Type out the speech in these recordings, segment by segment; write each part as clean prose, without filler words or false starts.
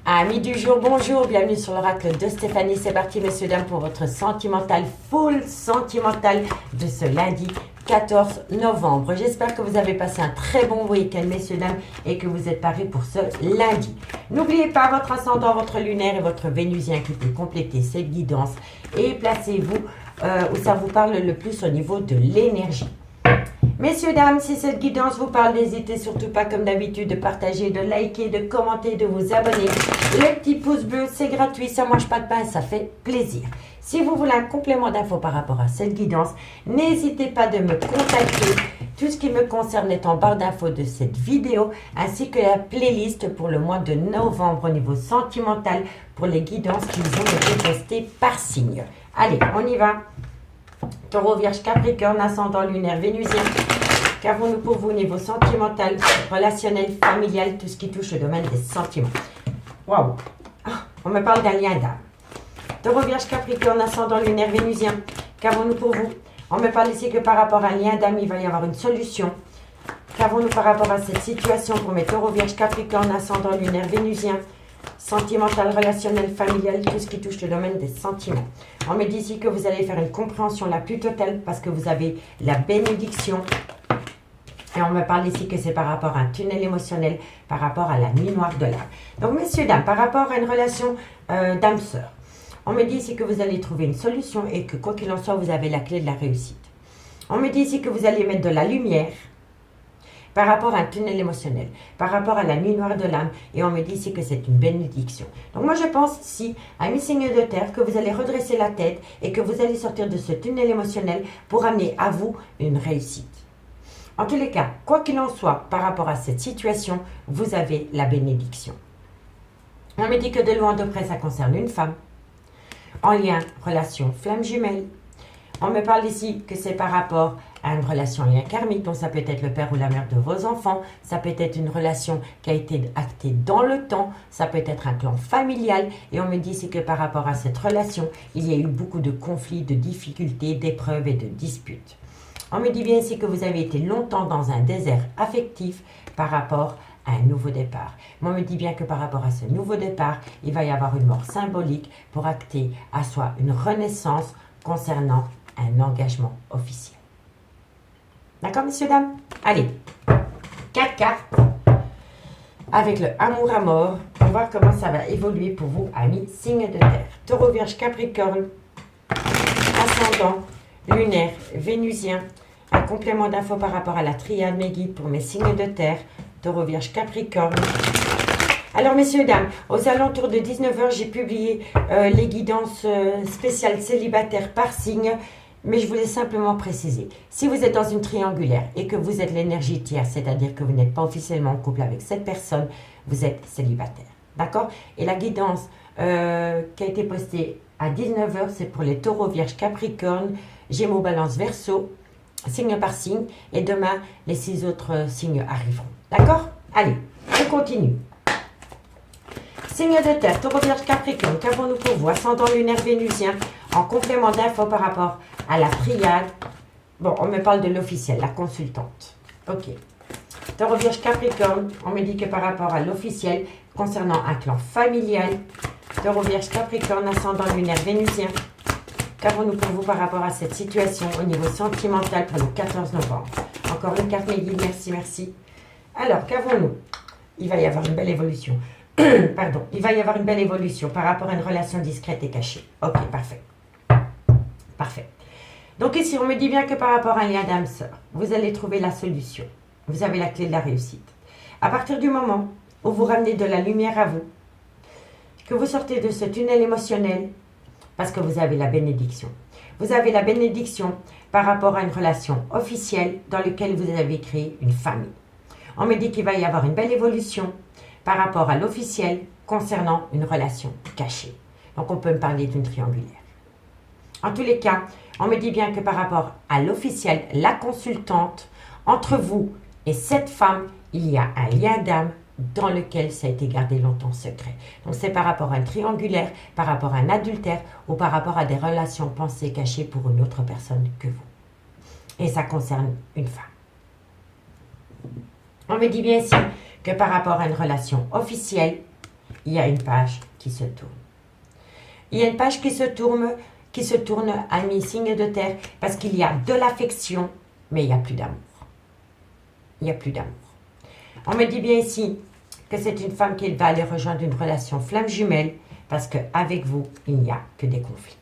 Amis du jour, bonjour, bienvenue sur l'oracle de Stéphanie. C'est parti, messieurs, dames, pour votre sentimental, full sentimental de ce lundi 14 novembre. J'espère que vous avez passé un très bon week-end, messieurs, dames, et que vous êtes parés pour ce lundi. N'oubliez pas votre ascendant, votre lunaire et votre vénusien qui peut compléter cette guidance. Et placez-vous où ça vous parle le plus au niveau de l'énergie. Messieurs, dames, si cette guidance vous parle, n'hésitez surtout pas, comme d'habitude, de partager, de liker, de commenter, de vous abonner. Le petit pouce bleu, c'est gratuit, ça ne mange pas de pain, ça fait plaisir. Si vous voulez un complément d'infos par rapport à cette guidance, n'hésitez pas de me contacter. Tout ce qui me concerne est en barre d'infos de cette vidéo, ainsi que la playlist pour le mois de novembre au niveau sentimental pour les guidances qui ont été postées par signe. Allez, on y va. Taureau, Vierge, Capricorne, ascendant lunaire, vénusien. Qu'avons-nous pour vous au niveau sentimental, relationnel, familial, tout ce qui touche le domaine des sentiments? Waouh! On me parle d'un lien d'âme. Taureau, Vierge, Capricorne, ascendant lunaire, vénusien. Qu'avons-nous pour vous? On me parle ici que par rapport à un lien d'âme, il va y avoir une solution. Qu'avons-nous par rapport à cette situation pour mes Taureau, Vierge, Capricorne, ascendant lunaire, vénusien? Sentimental, relationnel, familial, tout ce qui touche le domaine des sentiments. On me dit ici que vous allez faire une compréhension la plus totale parce que vous avez la bénédiction. Et on me parle ici que c'est par rapport à un tunnel émotionnel, par rapport à la nuit noire de l'âme. Donc, messieurs, dames, par rapport à une relation d'âme-sœur, on me dit ici que vous allez trouver une solution et que quoi qu'il en soit, vous avez la clé de la réussite. On me dit ici que vous allez mettre de la lumière par rapport à un tunnel émotionnel, par rapport à la nuit noire de l'âme, et on me dit ici que c'est une bénédiction. Donc moi je pense ici, à mes signes de terre, que vous allez redresser la tête et que vous allez sortir de ce tunnel émotionnel pour amener à vous une réussite. En tous les cas, quoi qu'il en soit, par rapport à cette situation, vous avez la bénédiction. On me dit que de loin de près, ça concerne une femme, en lien, relation, flamme jumelle. On me parle ici que c'est par rapport à une relation en lien karmique, donc ça peut être le père ou la mère de vos enfants, ça peut être une relation qui a été actée dans le temps, ça peut être un clan familial, et on me dit ici que par rapport à cette relation, il y a eu beaucoup de conflits, de difficultés, d'épreuves et de disputes. On me dit bien ici que vous avez été longtemps dans un désert affectif par rapport à un nouveau départ. Mais on me dit bien que par rapport à ce nouveau départ, il va y avoir une mort symbolique pour acter à soi une renaissance concernant un engagement officiel. D'accord, messieurs, dames? Allez, 4 cartes avec le amour à mort. On va voir comment ça va évoluer pour vous, amis signes de terre. Taureau, Vierge, Capricorne, ascendant, lunaire, vénusien. Un complément d'infos par rapport à la triade, mes guides pour mes signes de terre. Taureau, Vierge, Capricorne. Alors, messieurs, dames, aux alentours de 19 h, j'ai publié les guidances spéciales célibataires par signe. Mais je voulais simplement préciser, si vous êtes dans une triangulaire et que vous êtes l'énergie tierce, c'est-à-dire que vous n'êtes pas officiellement en couple avec cette personne, vous êtes célibataire. D'accord? Et la guidance qui a été postée à 19 h, c'est pour les taureaux, vierges, capricorne, gémeaux, balance, verseau, signe par signe. Et demain, les 6 autres signes arriveront. D'accord? Allez, on continue. Signe de terre, taureau, vierge, capricorne, qu'avons-nous pour vous? Ascendant lunaire, vénusien, en complément d'infos par rapport à la triade. Bon, on me parle de l'officiel, la consultante. Ok. Taureau, Vierge, Capricorne, on me dit que par rapport à l'officiel, concernant un clan familial. Taureau, Vierge, Capricorne, ascendant lunaire, vénusien. Qu'avons-nous pour vous par rapport à cette situation au niveau sentimental pour le 14 novembre? Encore une carte, mes guides, merci, merci. Alors, qu'avons-nous? Il va y avoir une belle évolution. Pardon, il va y avoir une belle évolution par rapport à une relation discrète et cachée. Ok, parfait. Parfait. Donc ici, on me dit bien que par rapport à un lien d'âme-sœur, vous allez trouver la solution. Vous avez la clé de la réussite. À partir du moment où vous ramenez de la lumière à vous, que vous sortez de ce tunnel émotionnel, parce que vous avez la bénédiction. Vous avez la bénédiction par rapport à une relation officielle dans laquelle vous avez créé une famille. On me dit qu'il va y avoir une belle évolution par rapport à l'officiel concernant une relation cachée. Donc on peut me parler d'une triangulaire. En tous les cas, on me dit bien que par rapport à l'officiel, la consultante, entre vous et cette femme, il y a un lien d'âme dans lequel ça a été gardé longtemps secret. Donc c'est par rapport à un triangulaire, par rapport à un adultère ou par rapport à des relations pensées cachées pour une autre personne que vous. Et ça concerne une femme. On me dit bien ici que par rapport à une relation officielle, il y a une page qui se tourne. Il y a une page qui se tourne, amis, signe de terre, parce qu'il y a de l'affection, mais il n'y a plus d'amour. Il n'y a plus d'amour. On me dit bien ici que c'est une femme qui va aller rejoindre une relation flamme jumelle, parce qu'avec vous, il n'y a que des conflits.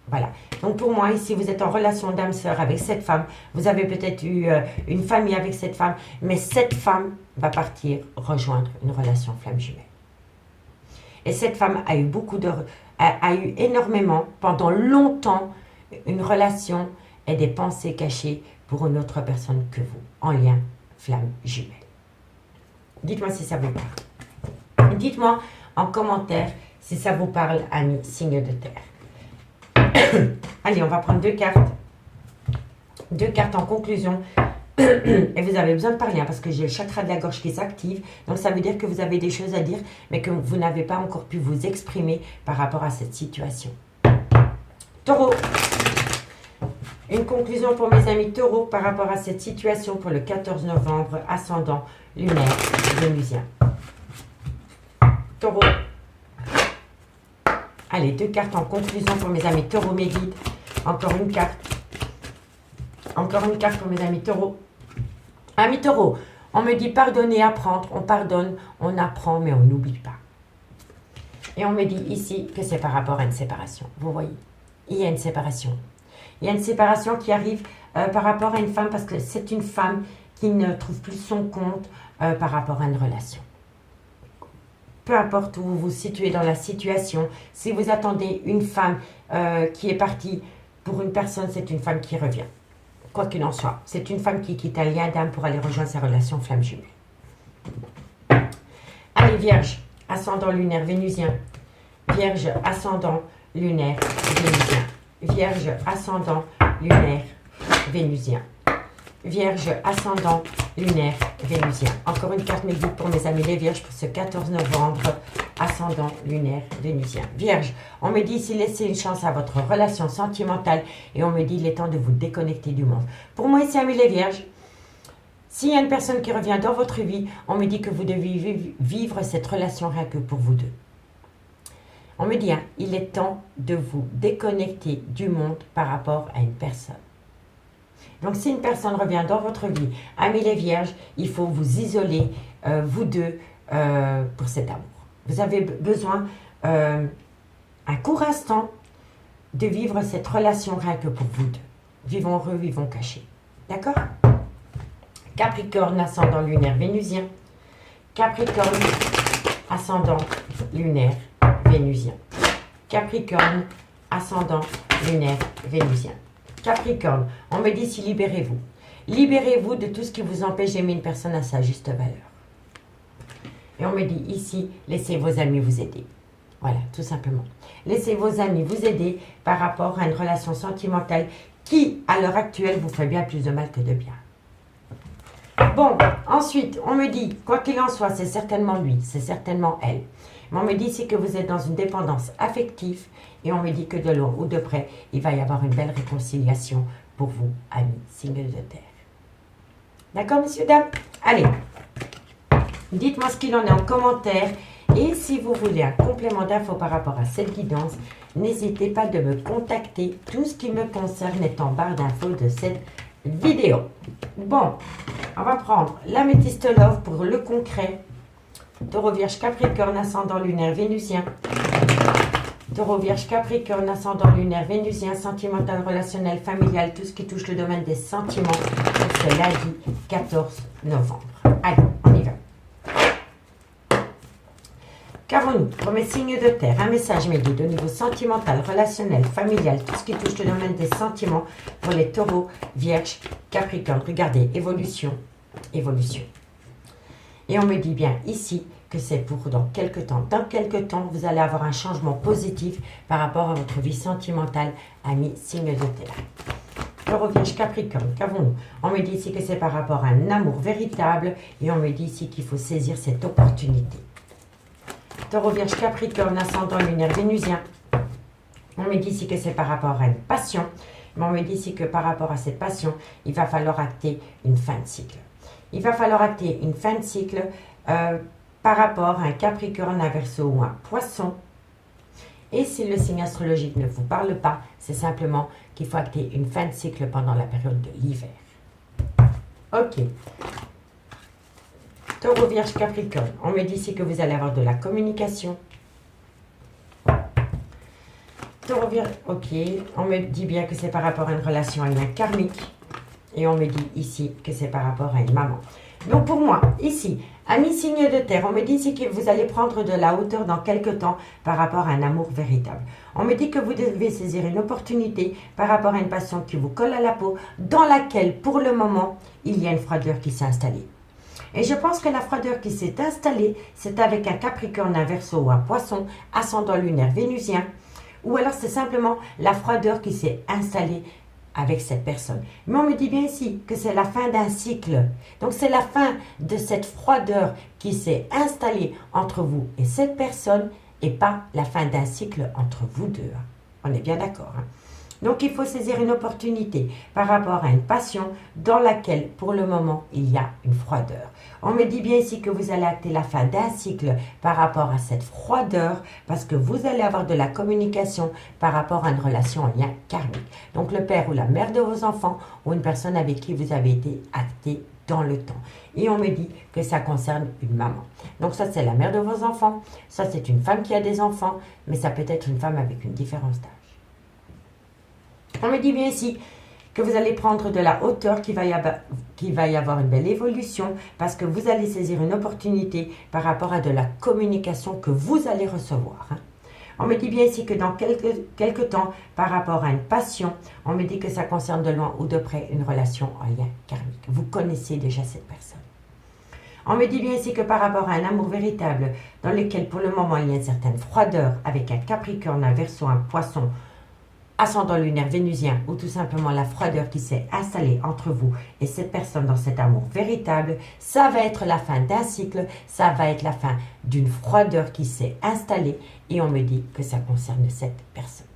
Voilà. Donc pour moi, ici, vous êtes en relation d'âme-sœur avec cette femme. Vous avez peut-être eu une famille avec cette femme, mais cette femme va partir rejoindre une relation flamme jumelle. Et cette femme a eu a eu énormément, pendant longtemps, une relation et des pensées cachées pour une autre personne que vous, en lien flamme jumelle. Dites-moi si ça vous parle. Dites-moi en commentaire si ça vous parle, amis, signe de terre. Allez, on va prendre deux cartes. Deux cartes en conclusion. Et vous avez besoin de parler, hein, parce que j'ai le chakra de la gorge qui s'active. Donc, ça veut dire que vous avez des choses à dire, mais que vous n'avez pas encore pu vous exprimer par rapport à cette situation. Taureau. Une conclusion pour mes amis taureaux par rapport à cette situation pour le 14 novembre, ascendant lunaire vénusien. Taureau. Allez, deux cartes en conclusion pour mes amis taureaux, mes guides. Encore une carte. Encore une carte pour mes amis taureaux. Amis taureaux, on me dit pardonner, apprendre. On pardonne, on apprend, mais on n'oublie pas. Et on me dit ici que c'est par rapport à une séparation. Vous voyez, il y a une séparation. Il y a une séparation qui arrive par rapport à une femme, parce que c'est une femme qui ne trouve plus son compte par rapport à une relation. Peu importe où vous vous situez dans la situation, si vous attendez une femme qui est partie pour une personne, c'est une femme qui revient. Quoi qu'il en soit, c'est une femme qui quitte un lien d'âme pour aller rejoindre sa relation flamme jumelle. Allez, Vierge, ascendant lunaire vénusien. Vierge, ascendant lunaire vénusien. Vierge, ascendant lunaire vénusien. Vierge, ascendant lunaire vénusien. Encore une carte mes guides pour mes amis les Vierges pour ce 14 novembre, ascendant lunaire vénusien. Vierge, on me dit ici laissez une chance à votre relation sentimentale et on me dit il est temps de vous déconnecter du monde. Pour moi ici, amis les Vierges, s'il y a une personne qui revient dans votre vie, on me dit que vous devez vivre cette relation rien que pour vous deux. On me dit, hein, il est temps de vous déconnecter du monde par rapport à une personne. Donc, si une personne revient dans votre vie, amis les Vierges, il faut vous isoler, vous deux, pour cet amour. Vous avez besoin, un court instant, de vivre cette relation rien que pour vous deux. Vivons heureux, vivons cachés. D'accord? Capricorne, ascendant lunaire vénusien. Capricorne, ascendant lunaire vénusien. Capricorne, ascendant lunaire vénusien. Capricorne, on me dit si libérez-vous. Libérez-vous de tout ce qui vous empêche d'aimer une personne à sa juste valeur. Et on me dit ici, laissez vos amis vous aider. Voilà, tout simplement. Laissez vos amis vous aider par rapport à une relation sentimentale qui, à l'heure actuelle, vous fait bien plus de mal que de bien. Bon, ensuite, on me dit, quoi qu'il en soit, c'est certainement lui, c'est certainement elle. Mais on me dit ici que vous êtes dans une dépendance affective et on me dit que de loin ou de près, il va y avoir une belle réconciliation pour vous, amis, signes de terre. D'accord, messieurs, dames? Allez, dites-moi ce qu'il en est en commentaire. Et si vous voulez un complément d'infos par rapport à cette guidance, n'hésitez pas de me contacter. Tout ce qui me concerne est en barre d'infos de cette vidéo. Bon, on va prendre l'améthyste love pour le concret. Taureau Vierge Capricorne, ascendant lunaire vénusien. Taureau Vierge Capricorne, ascendant lunaire vénusien, sentimental, relationnel, familial, tout ce qui touche le domaine des sentiments pour ce lundi 14 novembre. Allez, on y va. Qu'avons-nous pour mes signes de terre? Un message mes guides au niveau sentimental, relationnel, familial, tout ce qui touche le domaine des sentiments pour les taureaux, vierges, capricorne. Regardez, évolution, évolution. Et on me dit bien ici que c'est pour dans quelques temps. Dans quelques temps, vous allez avoir un changement positif par rapport à votre vie sentimentale, amis, signes de terre. Taureau Vierge Capricorne, qu'avons-nous? On me dit ici que c'est par rapport à un amour véritable et on me dit ici qu'il faut saisir cette opportunité. Taureau Vierge Capricorne, ascendant lunaire vénusien. On me dit ici que c'est par rapport à une passion. Mais on me dit ici que par rapport à cette passion, il va falloir acter une fin de cycle. Il va falloir acter une fin de cycle par rapport à un Capricorne, un Verseau ou un Poisson. Et si le signe astrologique ne vous parle pas, c'est simplement qu'il faut acter une fin de cycle pendant la période de l'hiver. Ok. Taureau, Vierge, Capricorne. On me dit ici que vous allez avoir de la communication. Taureau, Vierge, ok. On me dit bien que c'est par rapport à une relation, à un lien karmique. Et on me dit ici que c'est par rapport à une maman. Donc pour moi, ici, ami signe de terre, on me dit ici que vous allez prendre de la hauteur dans quelques temps par rapport à un amour véritable. On me dit que vous devez saisir une opportunité par rapport à une passion qui vous colle à la peau, dans laquelle, pour le moment, il y a une froideur qui s'est installée. Et je pense que la froideur qui s'est installée, c'est avec un Capricorne, un Verseau ou un Poisson, ascendant lunaire vénusien, ou alors c'est simplement la froideur qui s'est installée avec cette personne. Mais on me dit bien ici que c'est la fin d'un cycle. Donc c'est la fin de cette froideur qui s'est installée entre vous et cette personne et pas la fin d'un cycle entre vous deux. On est bien d'accord. Donc il faut saisir une opportunité par rapport à une passion dans laquelle pour le moment il y a une froideur. On me dit bien ici que vous allez acter la fin d'un cycle par rapport à cette froideur parce que vous allez avoir de la communication par rapport à une relation en lien karmique. Donc le père ou la mère de vos enfants ou une personne avec qui vous avez été acté dans le temps. Et on me dit que ça concerne une maman. Donc ça c'est la mère de vos enfants, ça c'est une femme qui a des enfants, mais ça peut être une femme avec une différence d'âge. On me dit bien ici que vous allez prendre de la hauteur, qu'il va y avoir une belle évolution parce que vous allez saisir une opportunité par rapport à de la communication que vous allez recevoir. On me dit bien ici que dans quelques temps, par rapport à une passion, on me dit que ça concerne de loin ou de près une relation en lien karmique. Vous connaissez déjà cette personne. On me dit bien ici que par rapport à un amour véritable dans lequel pour le moment il y a une certaine froideur avec un Capricorne, un Verseau, un Poisson, ascendant lunaire vénusien ou tout simplement la froideur qui s'est installée entre vous et cette personne dans cet amour véritable, ça va être la fin d'un cycle, ça va être la fin d'une froideur qui s'est installée et on me dit que ça concerne cette personne.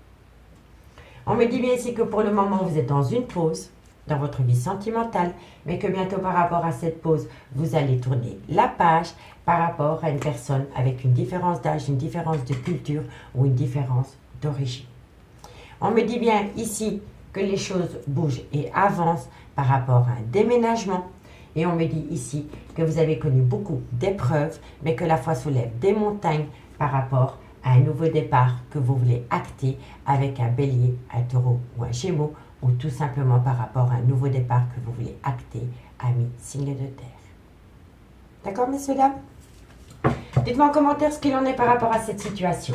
On me dit bien ici que pour le moment vous êtes dans une pause dans votre vie sentimentale, mais que bientôt par rapport à cette pause, vous allez tourner la page par rapport à une personne avec une différence d'âge, une différence de culture ou une différence d'origine. On me dit bien ici que les choses bougent et avancent par rapport à un déménagement. Et on me dit ici que vous avez connu beaucoup d'épreuves, mais que la foi soulève des montagnes par rapport à un nouveau départ que vous voulez acter avec un bélier, un taureau ou un gémeaux, ou tout simplement par rapport à un nouveau départ que vous voulez acter, ami signe de terre. D'accord, messieurs, dames? Dites-moi en commentaire ce qu'il en est par rapport à cette situation.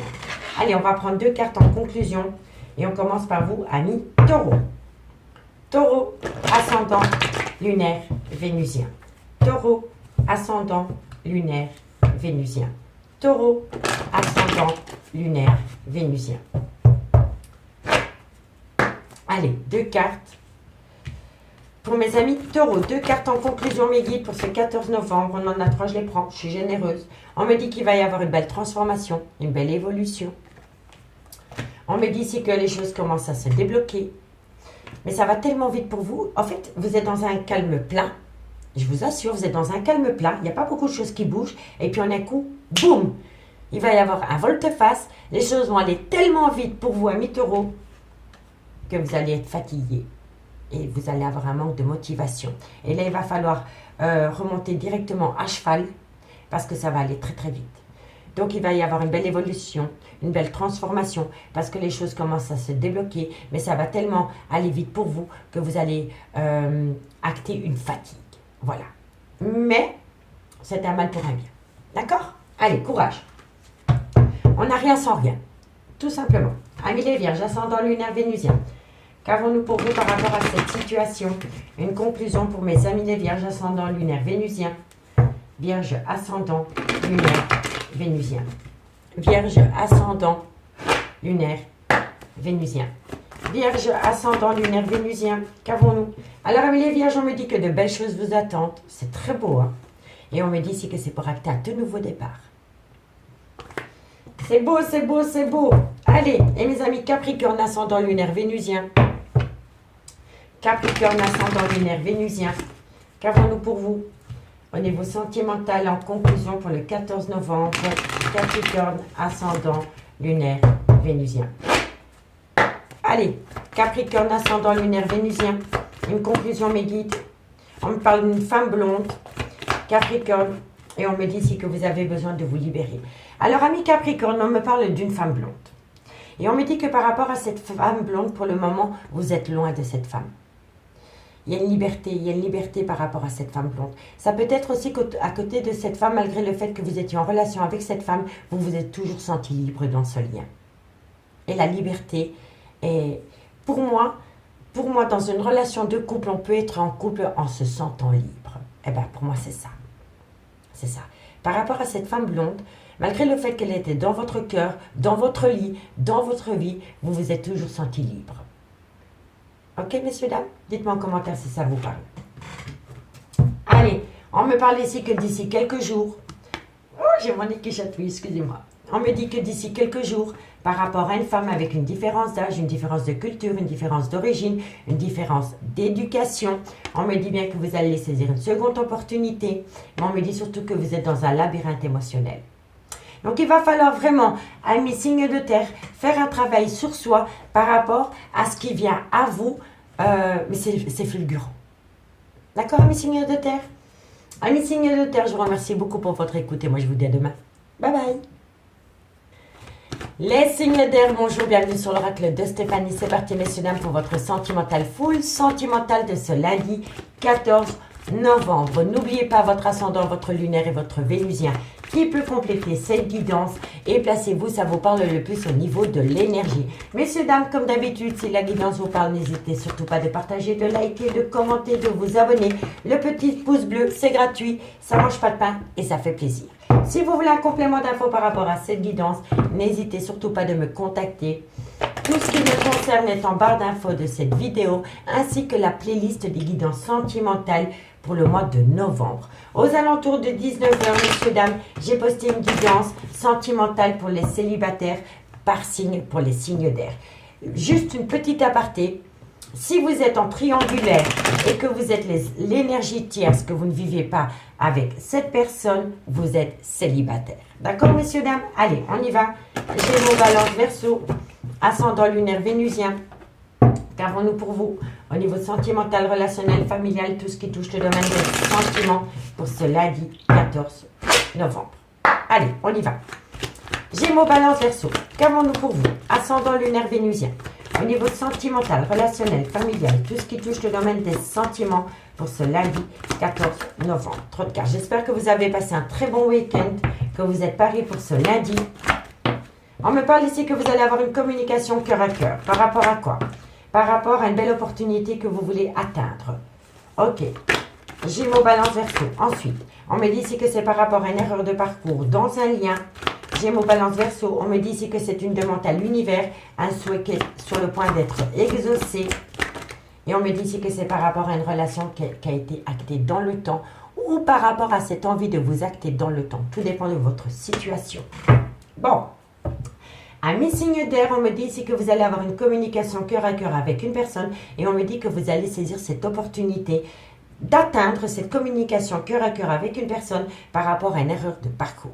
Allez, on va prendre 2 cartes en conclusion. Et on commence par vous, amis taureau. Taureau, ascendant, lunaire, vénusien. Taureau, ascendant, lunaire, vénusien. Taureau, ascendant, lunaire, vénusien. Allez, 2 cartes. Pour mes amis taureaux, 2 cartes en conclusion, mes guides, pour ce 14 novembre. On en a 3, je les prends, je suis généreuse. On me dit qu'il va y avoir une belle transformation, une belle évolution. On me dit ici que les choses commencent à se débloquer. Mais ça va tellement vite pour vous. En fait, vous êtes dans un calme plein. Je vous assure, vous êtes dans un calme plein. Il n'y a pas beaucoup de choses qui bougent. Et puis en un coup, boum! Il va y avoir un volte-face. Les choses vont aller tellement vite pour vous, amis taureaux, que vous allez être fatigué. Et vous allez avoir un manque de motivation. Et là, il va falloir remonter directement à cheval. Parce que ça va aller très très vite. Donc, il va y avoir une belle évolution, une belle transformation, parce que les choses commencent à se débloquer, mais ça va tellement aller vite pour vous que vous allez acter une fatigue. Voilà. Mais, c'est un mal pour un bien. D'accord? Allez, courage. On n'a rien sans rien. Tout simplement. Amis les Vierges, ascendant lunaire vénusien. Qu'avons-nous pour vous par rapport à cette situation? Une conclusion pour mes amis les Vierges, ascendant lunaire vénusien. Vierge, ascendant lunaire vénusien. Vierge, ascendant lunaire vénusien. Vierge, ascendant lunaire vénusien. Qu'avons-nous? Alors, amis les Vierges, on me dit que de belles choses vous attendent. C'est très beau, hein? Et on me dit ici que c'est pour acter un tout nouveau départ. C'est beau, c'est beau, c'est beau. Allez, et mes amis Capricorne, ascendant lunaire vénusien. Capricorne, ascendant lunaire vénusien. Qu'avons-nous pour vous? Au niveau sentimental, en conclusion pour le 14 novembre, Capricorne, ascendant, lunaire, vénusien. Allez, Capricorne, ascendant, lunaire, vénusien. Une conclusion, mes guides. On me parle d'une femme blonde, Capricorne, et on me dit ici que vous avez besoin de vous libérer. Alors, ami Capricorne, on me parle d'une femme blonde. Et on me dit que par rapport à cette femme blonde, pour le moment, vous êtes loin de cette femme. Il y a une liberté par rapport à cette femme blonde. Ça peut être aussi qu'à côté de cette femme, malgré le fait que vous étiez en relation avec cette femme, vous vous êtes toujours senti libre dans ce lien. Et la liberté est, pour moi, dans une relation de couple, on peut être en couple en se sentant libre. Eh bien, pour moi, c'est ça. C'est ça. Par rapport à cette femme blonde, malgré le fait qu'elle était dans votre cœur, dans votre lit, dans votre vie, vous vous êtes toujours senti libre. Ok, messieurs, dames? Dites-moi en commentaire si ça vous parle. Allez, on me parle ici que d'ici quelques jours... Oh, j'ai mon nez qui chatouille, excusez-moi. On me dit que d'ici quelques jours, par rapport à une femme avec une différence d'âge, une différence de culture, une différence d'origine, une différence d'éducation, on me dit bien que vous allez saisir une seconde opportunité, mais on me dit surtout que vous êtes dans un labyrinthe émotionnel. Donc, il va falloir vraiment, amis signes de terre, faire un travail sur soi par rapport à ce qui vient à vous. Mais c'est fulgurant. D'accord, amis signes de terre? Amis signes de terre, je vous remercie beaucoup pour votre écoute et moi, je vous dis à demain. Bye bye. Les signes d'air, bonjour, bienvenue sur l'oracle de Stéphanie. C'est parti, messieurs, dames, pour votre sentimental full sentimental de ce lundi 14 novembre. N'oubliez pas votre ascendant, votre lunaire et votre vénusien qui peut compléter cette guidance et placez-vous, ça vous parle le plus au niveau de l'énergie. Messieurs, dames, comme d'habitude, si la guidance vous parle, n'hésitez surtout pas de partager, de liker, de commenter, de vous abonner. Le petit pouce bleu, c'est gratuit, ça mange pas de pain et ça fait plaisir. Si vous voulez un complément d'infos par rapport à cette guidance, n'hésitez surtout pas de me contacter. Tout ce qui me concerne est en barre d'infos de cette vidéo, ainsi que la playlist des guidances sentimentales pour le mois de novembre. Aux alentours de 19h, messieurs, dames, j'ai posté une guidance sentimentale pour les célibataires par signe pour les signes d'air. Juste une petite aparté. Si vous êtes en triangulaire et que vous êtes l'énergie tierce, que vous ne vivez pas avec cette personne, vous êtes célibataire. D'accord, messieurs, dames? Allez, on y va. Gémeaux, Balance, Verseau, ascendant lunaire vénusien. Qu'avons-nous pour vous au niveau sentimental, relationnel, familial, tout ce qui touche le domaine des sentiments pour ce lundi 14 novembre. Allez, on y va. Gémeaux, Balance, Verseau. Qu'avons-nous pour vous? Ascendant lunaire vénusien. Au niveau sentimental, relationnel, familial, tout ce qui touche le domaine des sentiments pour ce lundi 14 novembre. Trop de cartes. J'espère que vous avez passé un très bon week-end, que vous êtes parés pour ce lundi. On me parle ici que vous allez avoir une communication cœur à cœur. Par rapport à quoi? Par rapport à une belle opportunité que vous voulez atteindre. Ok. Gémeaux, Balance, Verseau. Ensuite, on me dit ici que c'est par rapport à une erreur de parcours dans un lien. Gémeaux, Balance, Verseau, on me dit ici que c'est une demande à l'univers, un souhait qui est sur le point d'être exaucé. Et on me dit ici que c'est par rapport à une relation qui a été actée dans le temps ou par rapport à cette envie de vous acter dans le temps. Tout dépend de votre situation. Bon, amis signes d'air, on me dit ici que vous allez avoir une communication cœur à cœur avec une personne et on me dit que vous allez saisir cette opportunité d'atteindre cette communication cœur à cœur avec une personne par rapport à une erreur de parcours.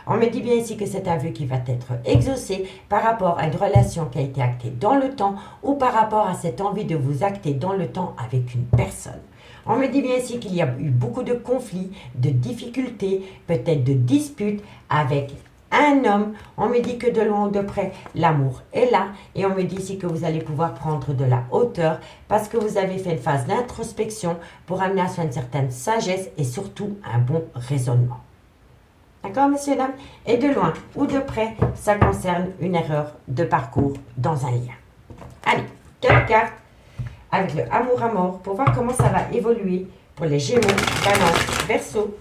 On me dit bien ici que c'est un vœu qui va être exaucé par rapport à une relation qui a été actée dans le temps ou par rapport à cette envie de vous acter dans le temps avec une personne. On me dit bien ici qu'il y a eu beaucoup de conflits, de difficultés, peut-être de disputes avec un homme. On me dit que de loin ou de près, l'amour est là. Et on me dit ici que vous allez pouvoir prendre de la hauteur parce que vous avez fait une phase d'introspection pour amener à soi une certaine sagesse et surtout un bon raisonnement. D'accord, messieurs, dames? Et de loin ou de près, ça concerne une erreur de parcours dans un lien. Allez, 4 cartes avec le amour à mort pour voir comment ça va évoluer pour les Gémeaux, Balance, Verseau,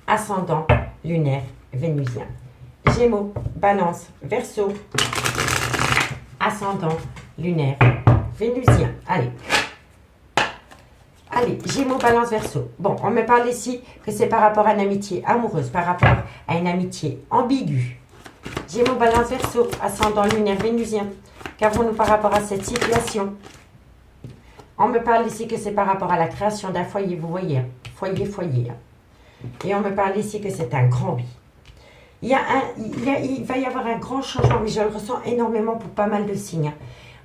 ascendant, lunaire, vénusien. Gémeaux, Balance, Verseau, ascendant, lunaire, vénusien. Allez. Allez, Gémeaux, Balance, Verseau. Bon, on me parle ici que c'est par rapport à une amitié amoureuse, par rapport à une amitié ambiguë. Gémeaux, Balance, Verseau, ascendant, lunaire, vénusien. Qu'avons-nous par rapport à cette situation? On me parle ici que c'est par rapport à la création d'un foyer, vous voyez, foyer. Et on me parle ici que c'est un grand oui. Il va y avoir un grand changement, mais je le ressens énormément pour pas mal de signes.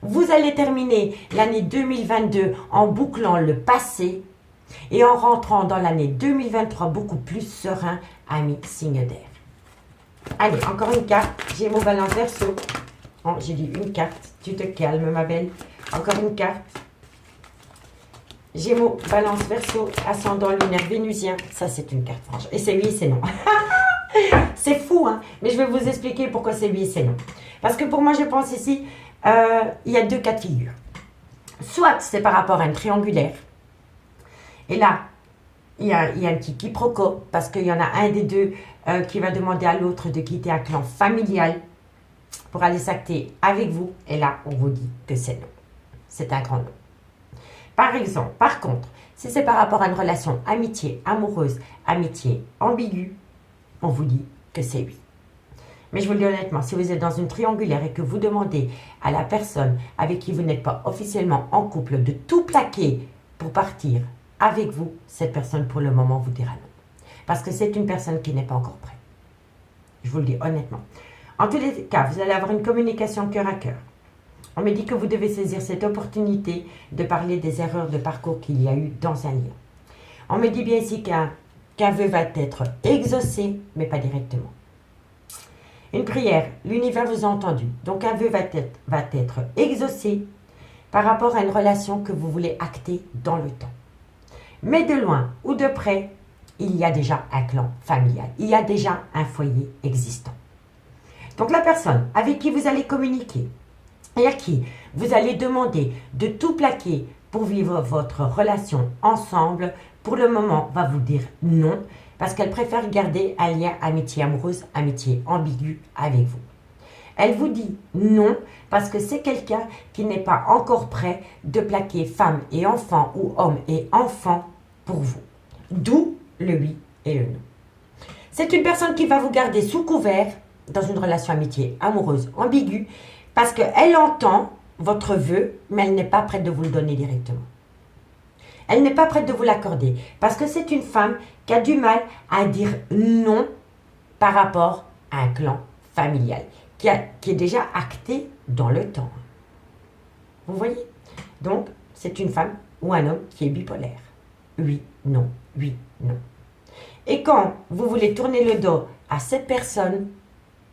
Vous allez terminer l'année 2022 en bouclant le passé et en rentrant dans l'année 2023 beaucoup plus serein, ami signe d'air. Allez, encore une carte. Gémeaux, Balance, Verseau. Oh, j'ai dit une carte. Tu te calmes, ma belle. Encore une carte. Gémeaux, Balance, Verseau, ascendant lunaire vénusien. Ça, c'est une carte franche. Et c'est oui, c'est non. C'est fou, hein. Mais je vais vous expliquer pourquoi c'est oui, c'est non. Parce que pour moi, je pense ici, il y a deux cas de figure. Soit c'est par rapport à une triangulaire. Et là, il y a un petit quiproquo. Parce qu'il y en a un des deux qui va demander à l'autre de quitter un clan familial pour aller s'acter avec vous. Et là, on vous dit que c'est non. C'est un grand non. Par exemple, par contre, si c'est par rapport à une relation amitié, amoureuse, amitié ambiguë, on vous dit que c'est oui. Mais je vous le dis honnêtement, si vous êtes dans une triangulaire et que vous demandez à la personne avec qui vous n'êtes pas officiellement en couple de tout plaquer pour partir avec vous, cette personne pour le moment vous dira non. Parce que c'est une personne qui n'est pas encore prête. Je vous le dis honnêtement. En tous les cas, vous allez avoir une communication cœur à cœur. On me dit que vous devez saisir cette opportunité de parler des erreurs de parcours qu'il y a eu dans un lien. On me dit bien ici qu'un vœu va être exaucé, mais pas directement. Une prière, l'univers vous a entendu. Donc un vœu va être exaucé par rapport à une relation que vous voulez acter dans le temps. Mais de loin ou de près, il y a déjà un clan familial. Il y a déjà un foyer existant. Donc la personne avec qui vous allez communiquer et à qui vous allez demander de tout plaquer pour vivre votre relation ensemble, pour le moment, va vous dire non, parce qu'elle préfère garder un lien amitié amoureuse, amitié ambiguë avec vous. Elle vous dit non, parce que c'est quelqu'un qui n'est pas encore prêt de plaquer femme et enfant ou homme et enfant pour vous. D'où le oui et le non. C'est une personne qui va vous garder sous couvert dans une relation amitié amoureuse ambiguë, parce qu'elle entend votre vœu, mais elle n'est pas prête de vous le donner directement. Elle n'est pas prête de vous l'accorder, parce que c'est une femme qui a du mal à dire non par rapport à un clan familial, qui est déjà acté dans le temps. Vous voyez? Donc, c'est une femme ou un homme qui est bipolaire. Oui, non, oui, non. Et quand vous voulez tourner le dos à cette personne,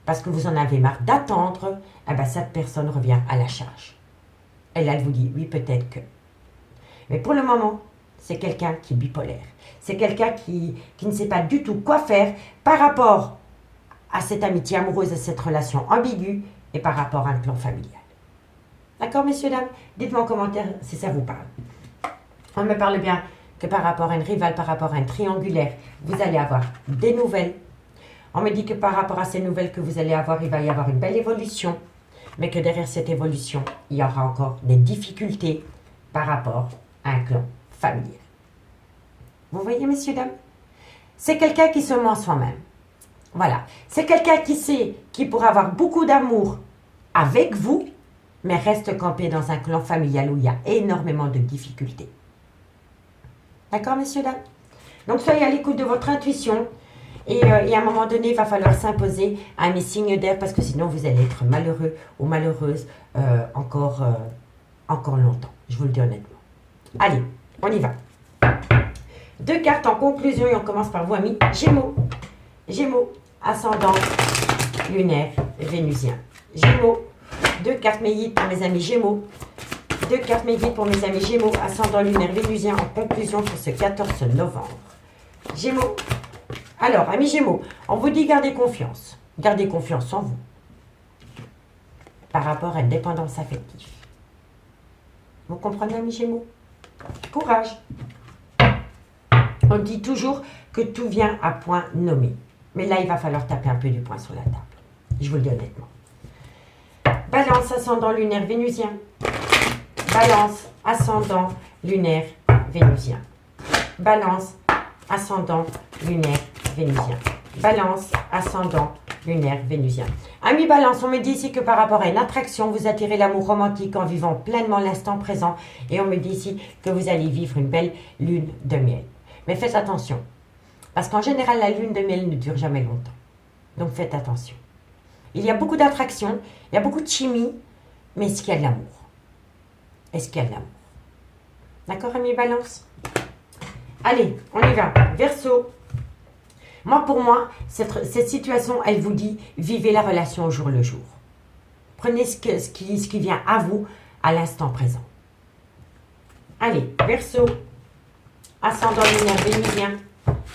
parce que vous en avez marre d'attendre, eh ben cette personne revient à la charge. Et là, elle vous dit, oui, peut-être que. Mais pour le moment, c'est quelqu'un qui est bipolaire. C'est quelqu'un qui ne sait pas du tout quoi faire par rapport à cette amitié amoureuse, à cette relation ambiguë et par rapport à un clan familial. D'accord, messieurs, dames? Dites-moi en commentaire si ça vous parle. On me parle bien que par rapport à une rivale, par rapport à un triangulaire, vous allez avoir des nouvelles. On me dit que par rapport à ces nouvelles que vous allez avoir, il va y avoir une belle évolution, mais que derrière cette évolution, il y aura encore des difficultés par rapport à un clan familial. Vous voyez, messieurs, dames? C'est quelqu'un qui se ment soi-même. Voilà. C'est quelqu'un qui sait qu'il pourra avoir beaucoup d'amour avec vous, mais reste campé dans un clan familial où il y a énormément de difficultés. D'accord, messieurs, dames? Donc, soyez à l'écoute de votre intuition. Et à un moment donné, il va falloir s'imposer à mes signes d'air parce que sinon, vous allez être malheureux ou malheureuse encore longtemps. Je vous le dis honnêtement. Allez, on y va. 2 cartes en conclusion et on commence par vous, amis. Gémeaux. Gémeaux, ascendant, lunaire, vénusien. Gémeaux. 2 cartes mes guides pour mes amis Gémeaux. 2 cartes mes guides pour mes amis Gémeaux, ascendant, lunaire, vénusien en conclusion pour ce 14 novembre. Gémeaux. Alors, amis Gémeaux, on vous dit gardez confiance. Gardez confiance en vous. Par rapport à une dépendance affective. Vous comprenez, amis Gémeaux? Courage. On dit toujours que tout vient à point nommé. Mais là, il va falloir taper un peu du poing sur la table. Je vous le dis honnêtement. Balance, ascendant, lunaire, vénusien. Balance, ascendant, lunaire, vénusien. Balance, ascendant, lunaire, vénusien. Balance, ascendant, lunaire, vénusien. Amis Balance, on me dit ici que par rapport à une attraction, vous attirez l'amour romantique en vivant pleinement l'instant présent. Et on me dit ici que vous allez vivre une belle lune de miel. Mais faites attention. Parce qu'en général, la lune de miel ne dure jamais longtemps. Donc faites attention. Il y a beaucoup d'attraction, il y a beaucoup de chimie, mais est-ce qu'il y a de l'amour? Est-ce qu'il y a de l'amour? D'accord, amis Balance? Allez, on y va. Verseau. Pour moi, cette situation, elle vous dit, vivez la relation au jour le jour. Prenez ce qui vient à vous à l'instant présent. Allez, Verseau, ascendant lunaire vénusien.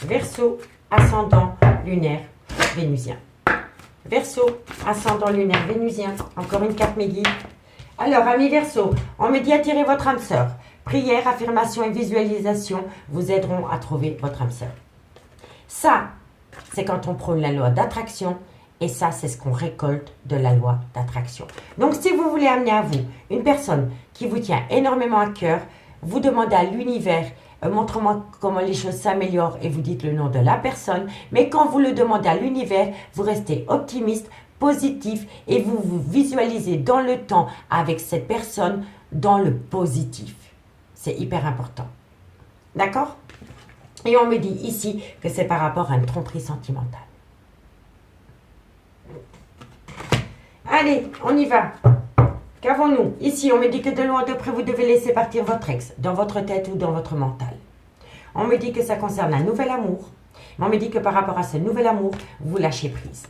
Verseau, ascendant lunaire vénusien. Verseau, ascendant lunaire vénusien. Encore une carte mes guides. Alors, amis Verseau, on me dit attirer votre âme sœur. Prière, affirmation et visualisation vous aideront à trouver votre âme sœur. Ça, c'est quand on prône la loi d'attraction. Et ça, c'est ce qu'on récolte de la loi d'attraction. Donc, si vous voulez amener à vous une personne qui vous tient énormément à cœur, vous demandez à l'univers, montre-moi comment les choses s'améliorent et vous dites le nom de la personne. Mais quand vous le demandez à l'univers, vous restez optimiste, positif et vous vous visualisez dans le temps avec cette personne dans le positif. C'est hyper important. D'accord? Et on me dit ici que c'est par rapport à une tromperie sentimentale. Allez, on y va. Qu'avons-nous? Ici, on me dit que de loin de près, vous devez laisser partir votre ex, dans votre tête ou dans votre mental. On me dit que ça concerne un nouvel amour. Mais on me dit que par rapport à ce nouvel amour, vous lâchez prise.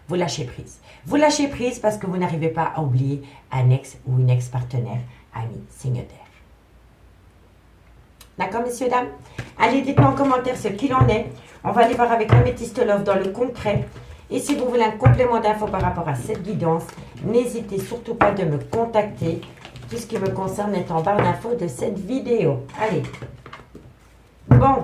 Vous lâchez prise. Vous lâchez prise parce que vous n'arrivez pas à oublier un ex ou une ex-partenaire, ami, signe d'air. D'accord, messieurs, dames? Allez, dites-moi en commentaire ce qu'il en est. On va aller voir avec Améthyste Love dans le concret. Et si vous voulez un complément d'infos par rapport à cette guidance, n'hésitez surtout pas de me contacter. Tout ce qui me concerne est en barre d'infos de cette vidéo. Allez. Bon.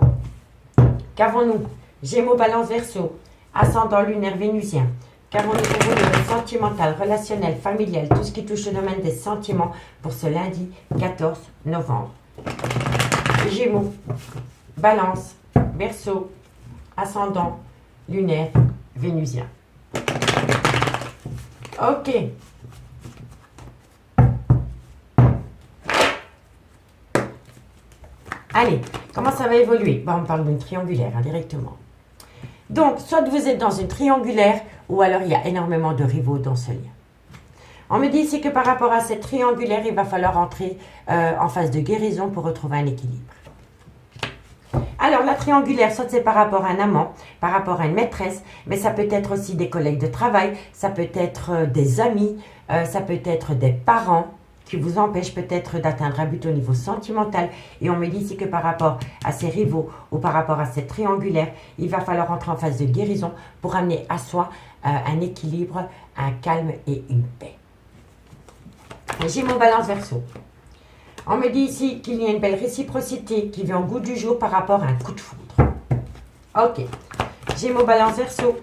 Qu'avons-nous? Gémeaux, Balance, Verseau. Ascendant lunaire vénusien. Qu'avons-nous pour vous de sentimental, relationnel, familial, tout ce qui touche au domaine des sentiments pour ce lundi 14 novembre. Gémeaux, Balance, Verseau, ascendant lunaire vénusien. Ok. Allez, comment ça va évoluer? On parle d'une triangulaire directement. Donc, soit vous êtes dans une triangulaire, ou alors il y a énormément de rivaux dans ce lien. On me dit ici que par rapport à cette triangulaire, il va falloir entrer en phase de guérison pour retrouver un équilibre. Alors, la triangulaire, soit c'est par rapport à un amant, par rapport à une maîtresse, mais ça peut être aussi des collègues de travail, ça peut être des amis, ça peut être des parents qui vous empêchent peut-être d'atteindre un but au niveau sentimental. Et on me dit ici que par rapport à ces rivaux ou par rapport à cette triangulaire, il va falloir entrer en phase de guérison pour amener à soi un équilibre, un calme et une paix. Gémeaux, Balance, Verseau. On me dit ici qu'il y a une belle réciprocité qui vient au goût du jour par rapport à un coup de foudre. Ok. Gémeaux, Balance, Verseau.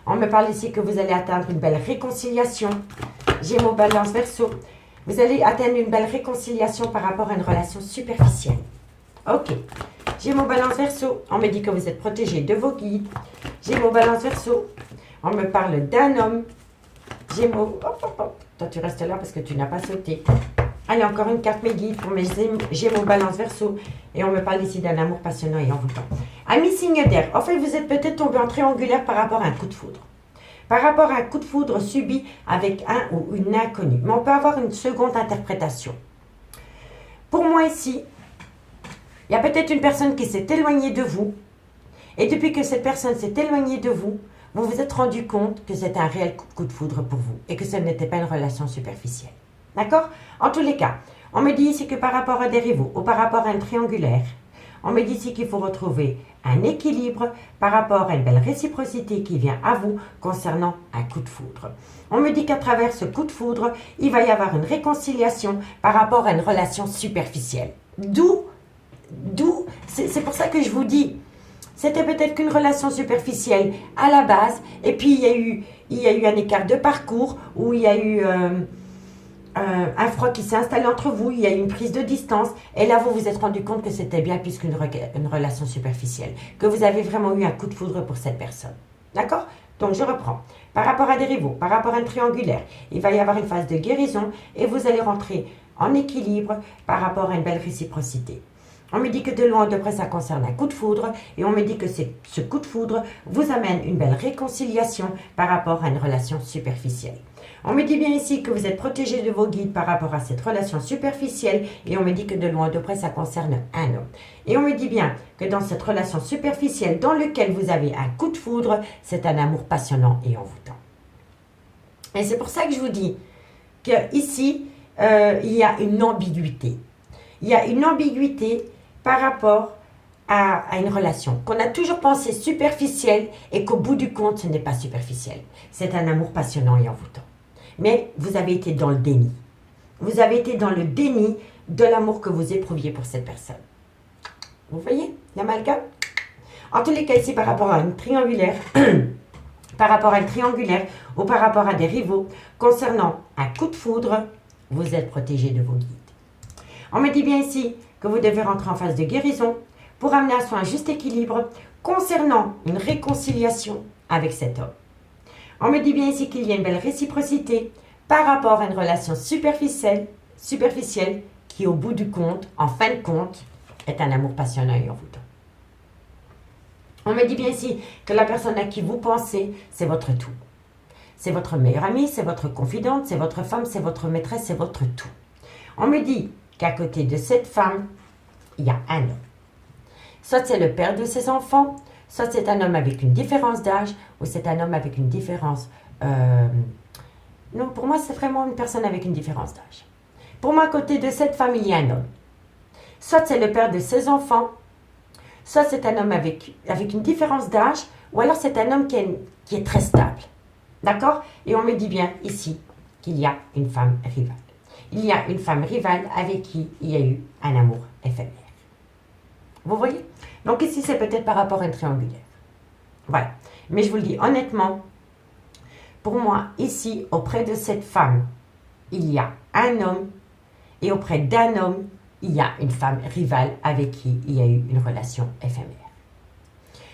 On me parle ici que vous allez atteindre une belle réconciliation. Gémeaux, Balance, Verseau. Vous allez atteindre une belle réconciliation par rapport à une relation superficielle. Ok. Gémeaux, Balance, Verseau. On me dit que vous êtes protégé de vos guides. Gémeaux, Balance, Verseau. On me parle d'un homme. Gémeaux. Hop, hop, hop. Toi, tu restes là parce que tu n'as pas sauté. Allez, encore une carte mes guides pour mes Gémeaux, Balance, Verseau. Et on me parle ici d'un amour passionnant et envoûtant. Amis signe d'air, en fait, vous êtes peut-être tombé en triangulaire par rapport à un coup de foudre. Par rapport à un coup de foudre subi avec un ou une inconnue. Mais on peut avoir une seconde interprétation. Pour moi ici, il y a peut-être une personne qui s'est éloignée de vous. Et depuis que cette personne s'est éloignée de vous, vous vous êtes rendu compte que c'était un réel coup de foudre pour vous. Et que ce n'était pas une relation superficielle. D'accord? En tous les cas, on me dit ici que par rapport à des rivaux ou par rapport à un triangulaire, on me dit ici qu'il faut retrouver un équilibre par rapport à une belle réciprocité qui vient à vous concernant un coup de foudre. On me dit qu'à travers ce coup de foudre, il va y avoir une réconciliation par rapport à une relation superficielle. C'est pour ça que je vous dis, c'était peut-être qu'une relation superficielle à la base, et puis il y a eu un écart de parcours où il y a eu un froid qui s'est installé entre vous, il y a eu une prise de distance, et là vous vous êtes rendu compte que c'était bien plus qu'une relation superficielle, que vous avez vraiment eu un coup de foudre pour cette personne. D'accord? Donc je reprends. Par rapport à des rivaux, par rapport à un triangulaire, il va y avoir une phase de guérison et vous allez rentrer en équilibre par rapport à une belle réciprocité. On me dit que de loin ou de près, ça concerne un coup de foudre. Et on me dit que ce coup de foudre vous amène une belle réconciliation par rapport à une relation superficielle. On me dit bien ici que vous êtes protégé de vos guides par rapport à cette relation superficielle. Et on me dit que de loin ou de près, ça concerne un homme. Et on me dit bien que dans cette relation superficielle dans laquelle vous avez un coup de foudre, c'est un amour passionnant et envoûtant. Et c'est pour ça que je vous dis qu'ici, il y a une ambiguïté. Il y a une ambiguïté par rapport à une relation qu'on a toujours pensé superficielle et qu'au bout du compte, ce n'est pas superficiel. C'est un amour passionnant et envoûtant. Mais vous avez été dans le déni. Vous avez été dans le déni de l'amour que vous éprouviez pour cette personne. Vous voyez l'amalgame? En tous les cas, ici, par rapport à une triangulaire, par rapport à une triangulaire ou par rapport à des rivaux, concernant un coup de foudre, vous êtes protégé de vos guides. On me dit bien ici que vous devez rentrer en phase de guérison pour amener à soi un juste équilibre concernant une réconciliation avec cet homme. On me dit bien ici qu'il y a une belle réciprocité par rapport à une relation superficielle qui, au bout du compte, en fin de compte, est un amour passionnant et envoûtant. On me dit bien ici que la personne à qui vous pensez, c'est votre tout. C'est votre meilleure amie, c'est votre confidente, c'est votre femme, c'est votre maîtresse, c'est votre tout. On me dit qu'à côté de cette femme, il y a un homme. Soit c'est le père de ses enfants, soit c'est un homme avec une différence d'âge, ou c'est un homme avec une différence... Non, pour moi, c'est vraiment une personne avec une différence d'âge. Pour moi, à côté de cette femme, il y a un homme. Soit c'est le père de ses enfants, soit c'est un homme avec une différence d'âge, ou alors c'est un homme qui est très stable. D'accord? Et on me dit bien ici qu'il y a une femme rivale. Il y a une femme rivale avec qui il y a eu un amour éphémère. Vous voyez? Donc ici, c'est peut-être par rapport à une triangulaire. Voilà. Mais je vous le dis honnêtement, pour moi, ici, auprès de cette femme, il y a un homme, et auprès d'un homme, il y a une femme rivale avec qui il y a eu une relation éphémère.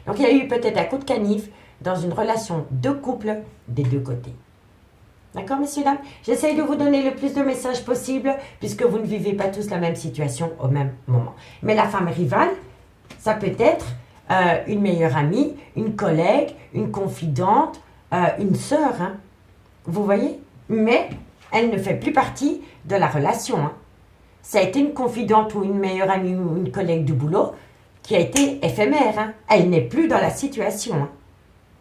Donc il y a eu peut-être un coup de canif dans une relation de couple des deux côtés. D'accord, messieurs, dames? J'essaye de vous donner le plus de messages possible puisque vous ne vivez pas tous la même situation au même moment. Mais la femme rivale, ça peut être une meilleure amie, une collègue, une confidente, une sœur. Hein. Vous voyez? Mais elle ne fait plus partie de la relation. Hein. Ça a été une confidente ou une meilleure amie ou une collègue du boulot qui a été éphémère. Hein. Elle n'est plus dans la situation. Hein.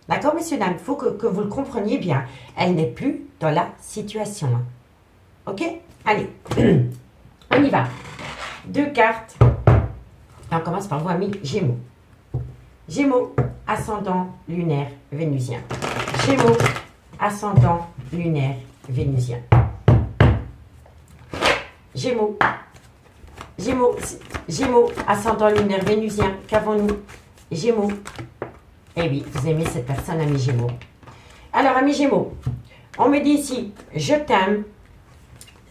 D'accord, messieurs, dames? Il faut que vous le compreniez bien. Elle n'est plus dans la situation. Hein. Ok? Allez, on y va. 2 cartes. Et on commence par vos amis Gémeaux. Gémeaux, ascendant lunaire vénusien. Gémeaux, ascendant lunaire vénusien. Gémeaux, Gémeaux, ascendant lunaire vénusien. Qu'avons-nous? Gémeaux. Eh oui, vous aimez cette personne, amis Gémeaux. Alors, amis Gémeaux, on me dit ici, je t'aime.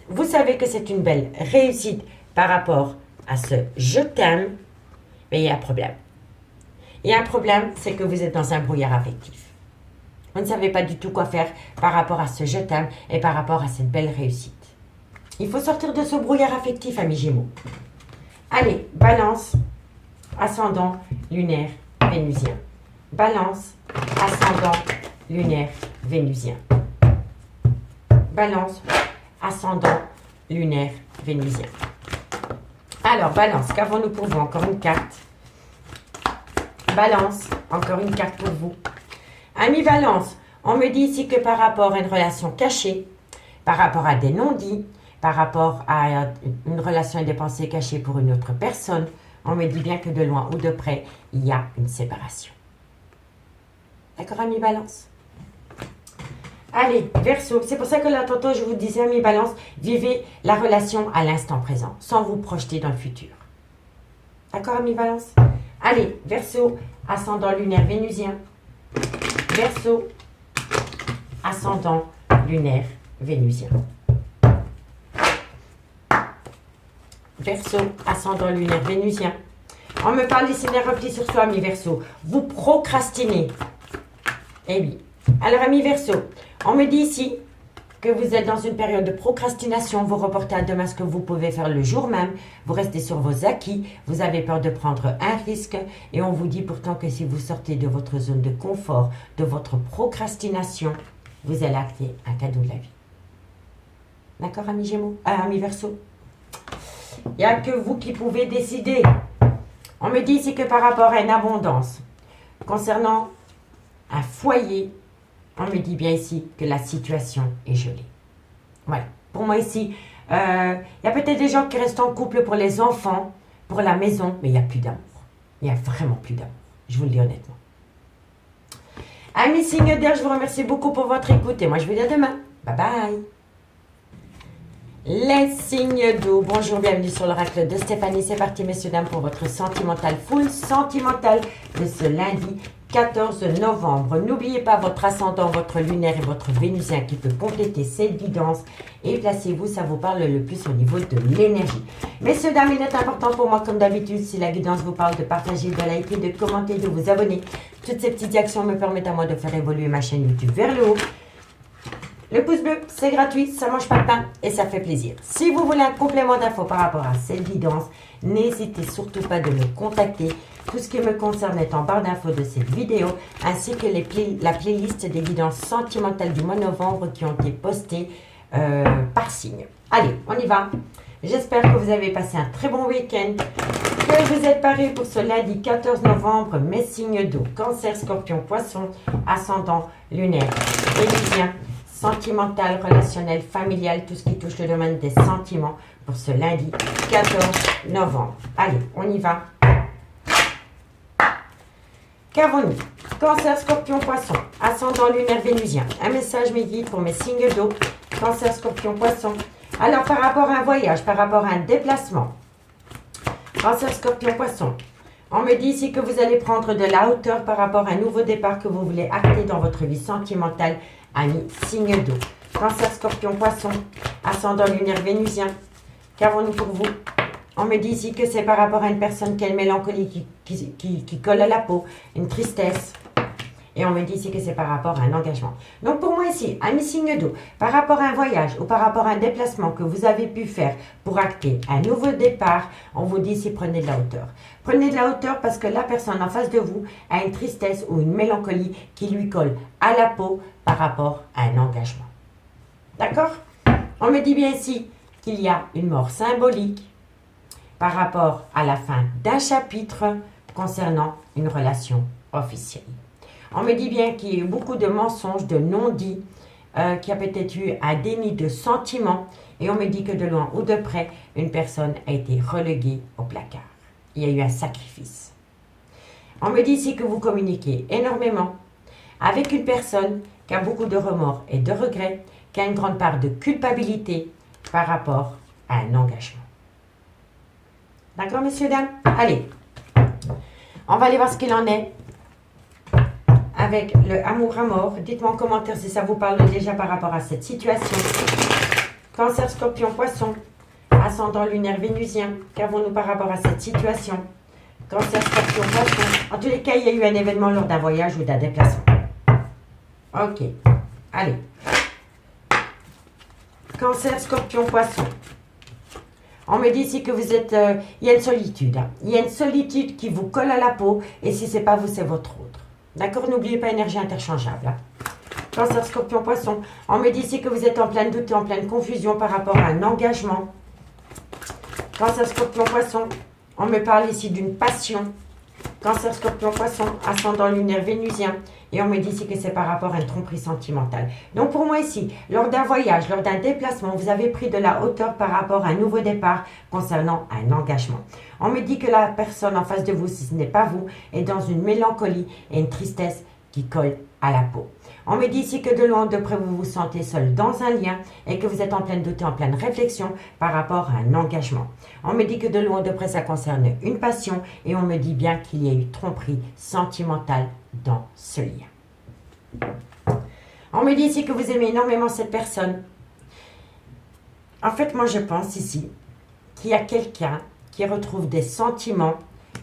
Vous savez que c'est une belle réussite par rapport à ce je t'aime, mais il y a un problème. Il y a un problème, c'est que vous êtes dans un brouillard affectif. Vous ne savez pas du tout quoi faire par rapport à ce je t'aime et par rapport à cette belle réussite. Il faut sortir de ce brouillard affectif, amis Gémeaux. Allez, Balance, ascendant lunaire vénusien. Balance, ascendant lunaire vénusien. Balance, ascendant lunaire vénusien. Alors, Balance, qu'avons-nous pour vous? Encore une carte. Balance, encore une carte pour vous. Ami Balance, on me dit ici que par rapport à une relation cachée, par rapport à des non-dits, par rapport à une relation et des pensées cachées pour une autre personne, on me dit bien que de loin ou de près, il y a une séparation. D'accord, ami Balance? Allez, Verseau, c'est pour ça que là, tantôt, je vous disais, ami Balance, vivez la relation à l'instant présent, sans vous projeter dans le futur. D'accord, ami Balance? Allez, Verseau, ascendant lunaire vénusien. Verseau, ascendant lunaire vénusien. Verseau, ascendant lunaire vénusien. On me parle ici d'un repli sur soi, ami Verseau. Vous procrastinez. Eh oui. Alors, ami Verseau, on me dit ici que vous êtes dans une période de procrastination, vous reportez à demain ce que vous pouvez faire le jour même, vous restez sur vos acquis, vous avez peur de prendre un risque et on vous dit pourtant que si vous sortez de votre zone de confort, de votre procrastination, vous allez acter un cadeau de la vie. D'accord, amis Gémeaux, amis Verseaux? Il n'y a que vous qui pouvez décider. On me dit ici que par rapport à une abondance, concernant un foyer, on me dit bien ici que la situation est gelée. Voilà. Pour moi ici, il y a peut-être des gens qui restent en couple pour les enfants, pour la maison, mais il n'y a plus d'amour. Il n'y a vraiment plus d'amour. Je vous le dis honnêtement. Amis signes d'air, je vous remercie beaucoup pour votre écoute et moi je vous dis à demain. Bye bye. Les signes d'eau, bonjour, bienvenue sur l'oracle de Stéphanie. C'est parti, messieurs, dames, pour votre sentimental full sentimental de ce lundi 14 novembre. N'oubliez pas votre ascendant, votre lunaire et votre vénusien qui peut compléter cette guidance. Et placez-vous, ça vous parle le plus au niveau de l'énergie. Messieurs, dames, il est important pour moi, comme d'habitude, si la guidance vous parle, de partager, de liker, de commenter, de vous abonner. Toutes ces petites actions me permettent à moi de faire évoluer ma chaîne YouTube vers le haut. Le pouce bleu, c'est gratuit, ça mange pas de pain et ça fait plaisir. Si vous voulez un complément d'infos par rapport à cette guidance, n'hésitez surtout pas de me contacter. Tout ce qui me concerne est en barre d'infos de cette vidéo, ainsi que la playlist des guidances sentimentales du mois de novembre qui ont été postées par signe. Allez, on y va. J'espère que vous avez passé un très bon week-end, que vous êtes parés pour ce lundi 14 novembre, mes signes d'eau, Cancer, Scorpion, Poisson, ascendant, lunaire, Vénusien, sentimental, relationnel, familial, tout ce qui touche le domaine des sentiments pour ce lundi 14 novembre. Allez, on y va. Qu'avons-nous? Cancer, Scorpion, Poisson, ascendant, lunaire, Vénusien. Un message me guide pour mes signes d'eau, Cancer, Scorpion, Poisson. Alors, par rapport à un voyage, par rapport à un déplacement, Cancer, Scorpion, Poisson, on me dit ici que vous allez prendre de la hauteur par rapport à un nouveau départ que vous voulez acter dans votre vie sentimentale, amis signe d'eau. Cancer, Scorpion, Poisson, ascendant, lunaire, Vénusien. Qu'avons-nous pour vous? On me dit ici que c'est par rapport à une personne qui a une mélancolie qui colle à la peau, une tristesse. Et on me dit ici que c'est par rapport à un engagement. Donc pour moi ici, amis signe d'eau, par rapport à un voyage ou par rapport à un déplacement que vous avez pu faire pour acter un nouveau départ, on vous dit ici prenez de la hauteur. Prenez de la hauteur parce que la personne en face de vous a une tristesse ou une mélancolie qui lui colle à la peau par rapport à un engagement. D'accord? On me dit bien ici qu'il y a une mort symbolique par rapport à la fin d'un chapitre concernant une relation officielle. On me dit bien qu'il y a eu beaucoup de mensonges, de non-dits, qu'il y a peut-être eu un déni de sentiments. Et on me dit que de loin ou de près, une personne a été reléguée au placard. Il y a eu un sacrifice. On me dit ici que vous communiquez énormément avec une personne qui a beaucoup de remords et de regrets, qui a une grande part de culpabilité par rapport à un engagement. D'accord, messieurs, dames? Allez, on va aller voir ce qu'il en est avec le amour à mort. Dites-moi en commentaire si ça vous parle déjà par rapport à cette situation. Cancer, Scorpion, Poisson, ascendant, lunaire, Vénusien. Qu'avons-nous par rapport à cette situation? Cancer, Scorpion, Poisson. En tous les cas, il y a eu un événement lors d'un voyage ou d'un déplacement. Ok, allez. Cancer, Scorpion, Poisson. On me dit ici que vous êtes... il y a une solitude. Hein. Il y a une solitude qui vous colle à la peau. Et si ce n'est pas vous, c'est votre autre. D'accord? N'oubliez pas, énergie interchangeable. Hein. Cancer, Scorpion, Poisson. On me dit ici que vous êtes en pleine doute et en pleine confusion par rapport à un engagement. Cancer, Scorpion, Poisson. On me parle ici d'une passion. Cancer, Scorpion, Poisson, ascendant, lunaire, Vénusien. Et on me dit ici que c'est par rapport à une tromperie sentimentale. Donc pour moi ici, lors d'un voyage, lors d'un déplacement, vous avez pris de la hauteur par rapport à un nouveau départ concernant un engagement. On me dit que la personne en face de vous, si ce n'est pas vous, est dans une mélancolie et une tristesse qui colle à la peau. On me dit ici que de loin, de près, vous vous sentez seul dans un lien et que vous êtes en pleine doute et en pleine réflexion par rapport à un engagement. On me dit que de loin, de près, ça concerne une passion et on me dit bien qu'il y a eu tromperie sentimentale dans ce lien. On me dit ici que vous aimez énormément cette personne. En fait, moi, je pense ici qu'il y a quelqu'un qui retrouve des sentiments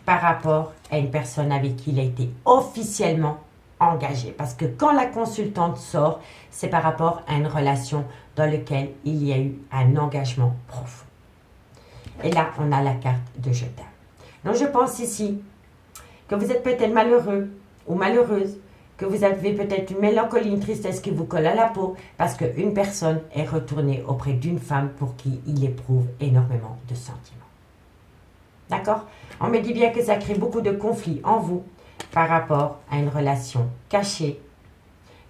par rapport à une personne avec qui il a été officiellement engagé. Parce que quand la consultante sort, c'est par rapport à une relation dans laquelle il y a eu un engagement profond. Et là, on a la carte de je t'aime. Donc, je pense ici que vous êtes peut-être malheureux ou malheureuse, que vous avez peut-être une mélancolie, une tristesse qui vous colle à la peau parce qu'une personne est retournée auprès d'une femme pour qui il éprouve énormément de sentiments. D'accord? On me dit bien que ça crée beaucoup de conflits en vous par rapport à une relation cachée,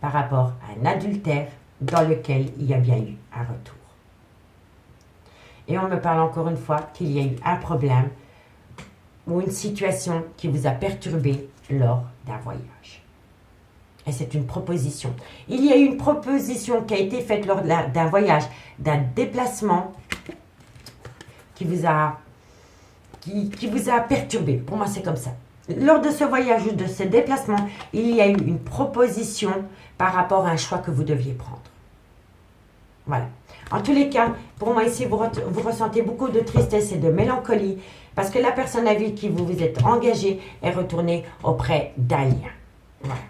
par rapport à un adultère dans lequel il y a bien eu un retour. Et on me parle encore une fois qu'il y a eu un problème ou une situation qui vous a perturbé lors d'un voyage. Et c'est une proposition. Il y a eu une proposition qui a été faite lors d'un voyage, d'un déplacement qui vous a perturbé. Pour moi, c'est comme ça. Lors de ce voyage ou de ce déplacement, il y a eu une proposition par rapport à un choix que vous deviez prendre. Voilà. En tous les cas, pour moi ici, vous ressentez beaucoup de tristesse et de mélancolie parce que la personne avec qui vous vous êtes engagé est retournée auprès d'un lien. Voilà.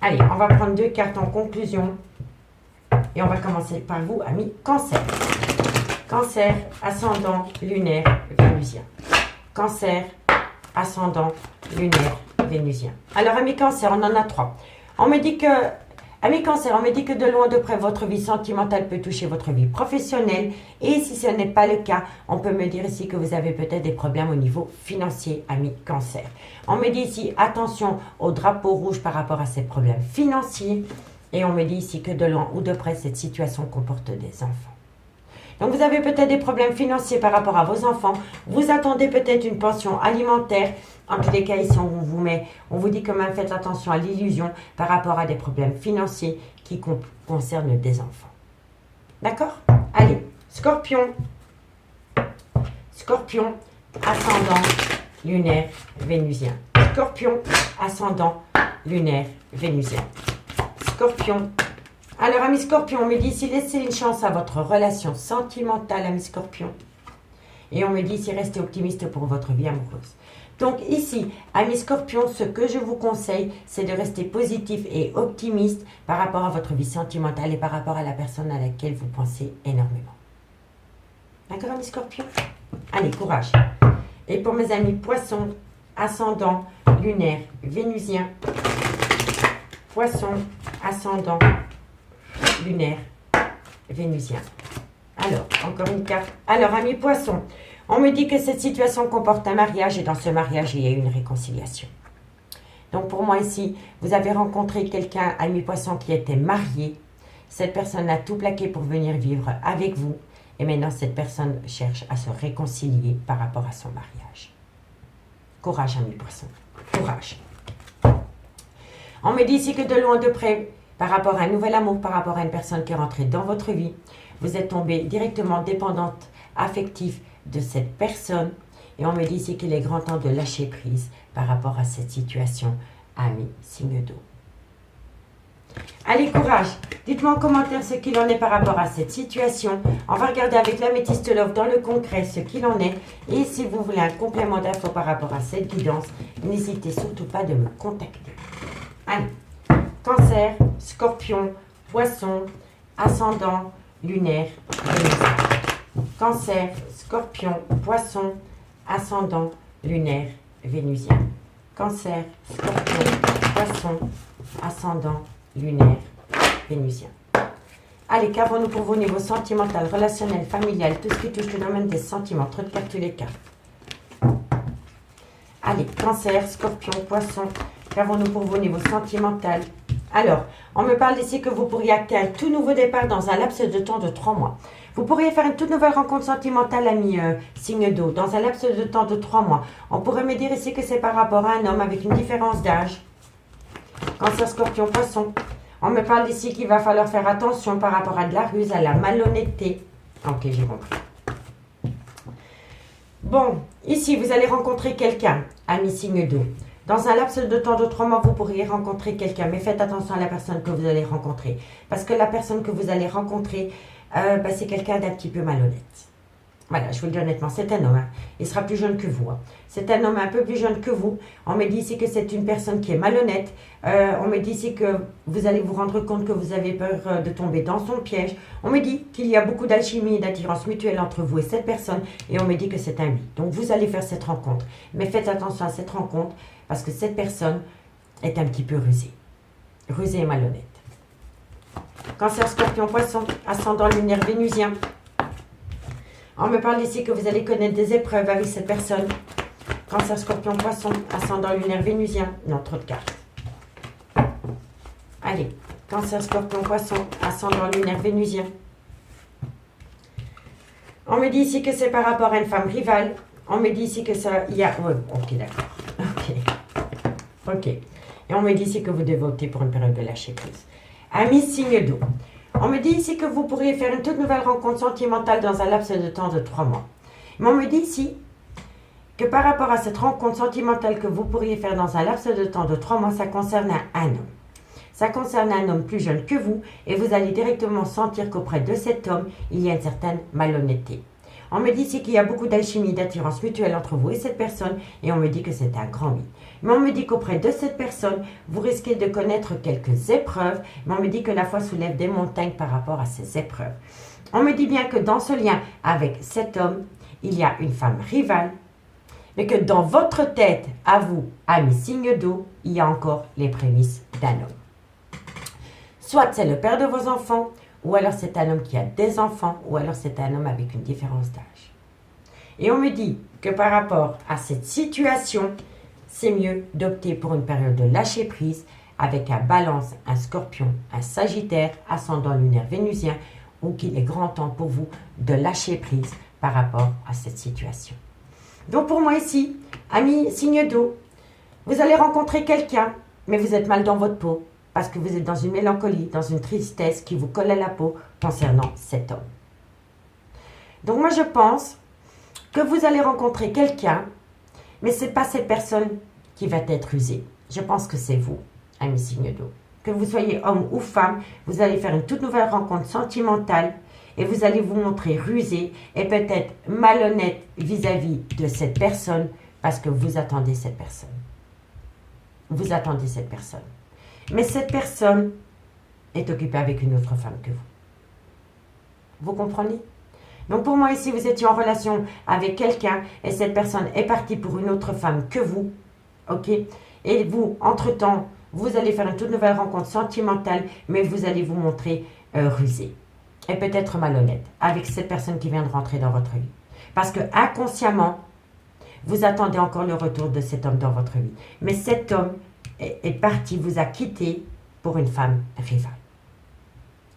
Allez, on va prendre 2 cartes en conclusion et on va commencer par vous, amis Cancer. Cancer, ascendant, lunaire, vénusien. Cancer, ascendant, lunaire, vénusien. Alors, amis Cancer, on en a 3. Amis Cancer, on me dit que de loin de près, votre vie sentimentale peut toucher votre vie professionnelle. Et si ce n'est pas le cas, on peut me dire ici que vous avez peut-être des problèmes au niveau financier, amis Cancer. On me dit ici, attention au drapeau rouge par rapport à ces problèmes financiers. Et on me dit ici que de loin ou de près, cette situation comporte des enfants. Donc, vous avez peut-être des problèmes financiers par rapport à vos enfants. Vous attendez peut-être une pension alimentaire. En tous les cas, ici, on vous dit quand même, faites attention à l'illusion par rapport à des problèmes financiers qui concernent des enfants. D'accord? Allez, Scorpion. Scorpion, ascendant, lunaire, vénusien. Scorpion, ascendant, lunaire, vénusien. Scorpion. Alors, amis Scorpion, on me dit ici, laissez une chance à votre relation sentimentale, amis Scorpion. Et on me dit ici, restez optimiste pour votre vie amoureuse. Donc ici, amis Scorpion, ce que je vous conseille, c'est de rester positif et optimiste par rapport à votre vie sentimentale et par rapport à la personne à laquelle vous pensez énormément. D'accord, amis Scorpion? Allez, courage. Et pour mes amis Poissons, ascendant, lunaire, vénusien. Poissons, ascendant, lunaire, vénusien. Alors, encore une carte. Alors, amis Poissons, on me dit que cette situation comporte un mariage et dans ce mariage, il y a une réconciliation. Donc, pour moi ici, vous avez rencontré quelqu'un, amis Poissons, qui était marié. Cette personne a tout plaqué pour venir vivre avec vous. Et maintenant, cette personne cherche à se réconcilier par rapport à son mariage. Courage, amis Poissons. Courage. On me dit ici que de loin de près, par rapport à un nouvel amour, par rapport à une personne qui est rentrée dans votre vie, vous êtes tombé directement dépendante, affective de cette personne. Et on me dit ici qu'il est grand temps de lâcher prise par rapport à cette situation, amis signe d'eau. Allez, courage. Dites-moi en commentaire ce qu'il en est par rapport à cette situation. On va regarder avec l'améthyste love dans le concret ce qu'il en est. Et si vous voulez un complément d'infos par rapport à cette guidance, n'hésitez surtout pas de me contacter. Allez. Cancer, Scorpion, Poisson, ascendant, lunaire, vénusien. Cancer, Scorpion, Poisson, ascendant, lunaire, vénusien. Cancer, Scorpion, Poisson, ascendant, lunaire, vénusien. Allez, qu'avons-nous pour vos niveaux sentimental, relationnel, familial, tout ce qui touche le domaine des sentiments. Trop de cartes, tous les cartes. Allez, Cancer, Scorpion, Poisson, qu'avons-nous pour vos niveaux sentimental? Alors, on me parle ici que vous pourriez acter un tout nouveau départ dans un laps de temps de 3 mois. Vous pourriez faire une toute nouvelle rencontre sentimentale, ami signe d'eau, dans un laps de temps de 3 mois. On pourrait me dire ici que c'est par rapport à un homme avec une différence d'âge. Cancer, Scorpion, Poisson. On me parle ici qu'il va falloir faire attention par rapport à de la ruse, à la malhonnêteté. Ok, j'ai compris. Bon, ici, vous allez rencontrer quelqu'un, ami signe d'eau. Dans un laps de temps de 3 mois, vous pourriez rencontrer quelqu'un. Mais faites attention à la personne que vous allez rencontrer. Parce que la personne que vous allez rencontrer, c'est quelqu'un d'un petit peu malhonnête. Voilà, je vous le dis honnêtement, c'est un homme. Hein. Il sera plus jeune que vous. Hein. C'est un homme un peu plus jeune que vous. On me dit ici que c'est une personne qui est malhonnête. On me dit ici que vous allez vous rendre compte que vous avez peur de tomber dans son piège. On me dit qu'il y a beaucoup d'alchimie et d'attirance mutuelle entre vous et cette personne. Et on me dit que c'est un oui. Donc vous allez faire cette rencontre. Mais faites attention à cette rencontre parce que cette personne est un petit peu rusée. Rusée et malhonnête. Cancer, Scorpion, Poisson, ascendant lunaire vénusien. On me parle ici que vous allez connaître des épreuves avec cette personne. Cancer, Scorpion, Poisson, ascendant lunaire vénusien. Non, trop de cartes. Allez, Cancer, Scorpion, Poisson, ascendant lunaire vénusien. On me dit ici que c'est par rapport à une femme rivale. On me dit ici que ça... Il y a... Ouais, ok, d'accord. Ok. Et on me dit ici que vous devez opter pour une période de lâcher prise. Amis, signe d'eau. On me dit ici que vous pourriez faire une toute nouvelle rencontre sentimentale dans un laps de temps de 3 mois. Mais on me dit ici que par rapport à cette rencontre sentimentale que vous pourriez faire dans un laps de temps de 3 mois, ça concerne un homme. Ça concerne un homme plus jeune que vous et vous allez directement sentir qu'auprès de cet homme, il y a une certaine malhonnêteté. On me dit ici qu'il y a beaucoup d'alchimie, d'attirance mutuelle entre vous et cette personne et on me dit que c'est un grand oui. Mais on me dit qu'auprès de cette personne, vous risquez de connaître quelques épreuves, mais on me dit que la foi soulève des montagnes par rapport à ces épreuves. On me dit bien que dans ce lien avec cet homme, il y a une femme rivale, mais que dans votre tête, à vous, amis signe d'eau, il y a encore les prémices d'un homme. Soit c'est le père de vos enfants, ou alors c'est un homme qui a des enfants, ou alors c'est un homme avec une différence d'âge. Et on me dit que par rapport à cette situation, c'est mieux d'opter pour une période de lâcher prise avec un balance, un scorpion, un sagittaire, ascendant lunaire vénusien, ou qu'il est grand temps pour vous de lâcher prise par rapport à cette situation. Donc pour moi ici, amis signe d'eau, vous allez rencontrer quelqu'un, mais vous êtes mal dans votre peau, parce que vous êtes dans une mélancolie, dans une tristesse qui vous colle à la peau concernant cet homme. Donc moi je pense que vous allez rencontrer quelqu'un, mais ce n'est pas cette personne qui va être usée. Je pense que c'est vous, amis signe d'eau. Que vous soyez homme ou femme, vous allez faire une toute nouvelle rencontre sentimentale et vous allez vous montrer rusé et peut-être malhonnête vis-à-vis de cette personne parce que vous attendez cette personne. Vous attendez cette personne. Mais cette personne est occupée avec une autre femme que vous. Vous comprenez ? Donc pour moi ici, vous étiez en relation avec quelqu'un et cette personne est partie pour une autre femme que vous. Ok ? Et vous, entre-temps, vous allez faire une toute nouvelle rencontre sentimentale, mais vous allez vous montrer rusé et peut-être malhonnête avec cette personne qui vient de rentrer dans votre vie. Parce que inconsciemment, vous attendez encore le retour de cet homme dans votre vie. Mais cet homme est parti, vous a quitté pour une femme rivale.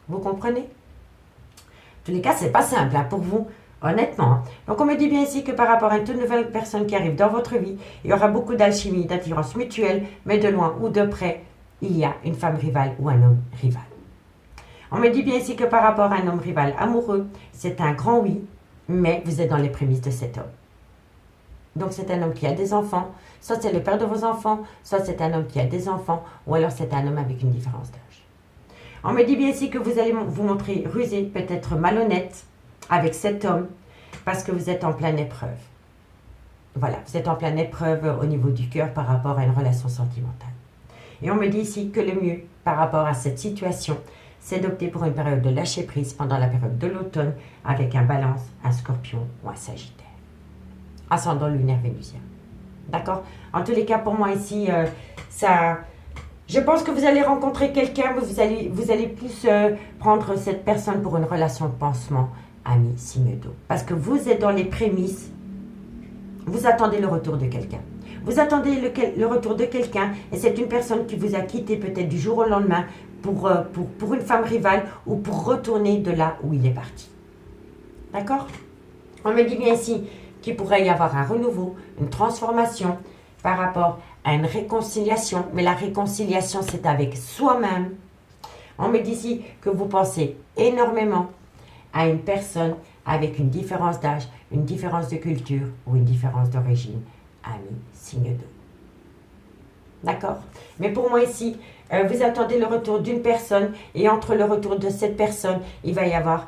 Vous comprenez ? En tous les cas, c'est pas simple hein, pour vous, honnêtement. Donc on me dit bien ici que par rapport à une toute nouvelle personne qui arrive dans votre vie, il y aura beaucoup d'alchimie, d'attirance mutuelle, mais de loin ou de près, il y a une femme rivale ou un homme rival. On me dit bien ici que par rapport à un homme rival amoureux, c'est un grand oui, mais vous êtes dans les prémices de cet homme. Donc c'est un homme qui a des enfants, soit c'est le père de vos enfants, soit c'est un homme qui a des enfants, ou alors c'est un homme avec une différence d'âge. On me dit bien ici que vous allez vous montrer rusé, peut-être malhonnête avec cet homme, parce que vous êtes en pleine épreuve. Voilà, vous êtes en pleine épreuve au niveau du cœur par rapport à une relation sentimentale. Et on me dit ici que le mieux par rapport à cette situation, c'est d'opter pour une période de lâcher prise pendant la période de l'automne avec un balance, un scorpion ou un sagittaire. Ascendant lunaire vénusien. D'accord ? En tous les cas, pour moi ici, je pense que vous allez rencontrer quelqu'un, vous allez plus prendre cette personne pour une relation de pansement, ami signe d'eau. Parce que vous êtes dans les prémices, vous attendez le retour de quelqu'un. Vous attendez le retour de quelqu'un et c'est une personne qui vous a quitté peut-être du jour au lendemain pour une femme rivale ou pour retourner de là où il est parti. D'accord ? On me dit bien ici qu'il pourrait y avoir un renouveau, une transformation par rapport à une réconciliation. Mais la réconciliation, c'est avec soi-même. On me dit ici que vous pensez énormément à une personne avec une différence d'âge, une différence de culture ou une différence d'origine. Ami, signe d'eau. D'accord ? Mais pour moi ici, vous attendez le retour d'une personne et entre le retour de cette personne, il va y avoir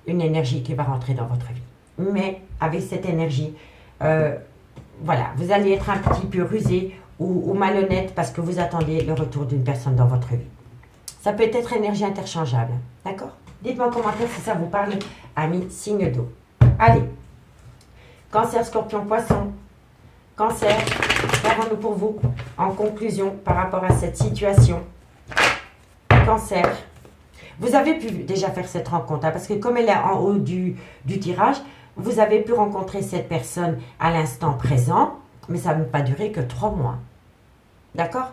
une énergie qui va rentrer dans votre vie. mais avec cette énergie, voilà, vous allez être un petit peu rusé ou malhonnête parce que vous attendez le retour d'une personne dans votre vie. Ça peut être énergie interchangeable, d'accord? Dites-moi en commentaire si ça vous parle, amis signe d'eau. Allez, Cancer, Scorpion, Poisson. Cancer, qu'avons-nous pour vous en conclusion par rapport à cette situation? Cancer, vous avez pu déjà faire cette rencontre, hein, parce que comme elle est en haut du tirage, vous avez pu rencontrer cette personne à l'instant présent, mais ça ne va pas durer que 3 mois. D'accord?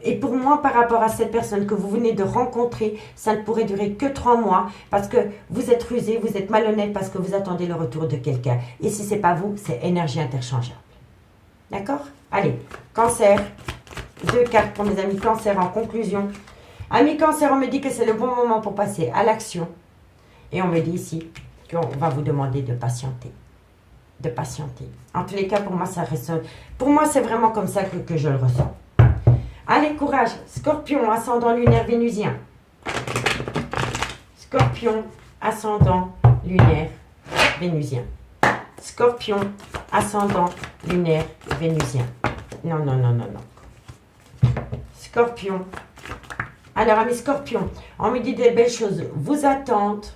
Et pour moi, par rapport à cette personne que vous venez de rencontrer, ça ne pourrait durer que 3 mois, parce que vous êtes rusé, vous êtes malhonnête, parce que vous attendez le retour de quelqu'un. Et si ce n'est pas vous, c'est énergie interchangeable. D'accord? Allez, Cancer, 2 cartes pour mes amis Cancer en conclusion. Amis Cancer, on me dit que c'est le bon moment pour passer à l'action. Et on me dit ici qu'on va vous demander de patienter. De patienter. En tous les cas, pour moi, ça résonne. Pour moi, c'est vraiment comme ça que je le ressens. Allez, courage. Scorpion, ascendant lunaire vénusien. Scorpion, ascendant lunaire vénusien. Scorpion, ascendant lunaire vénusien. Non, non, non, non, non. Scorpion. Alors, amis Scorpion, on me dit des belles choses vous attendent.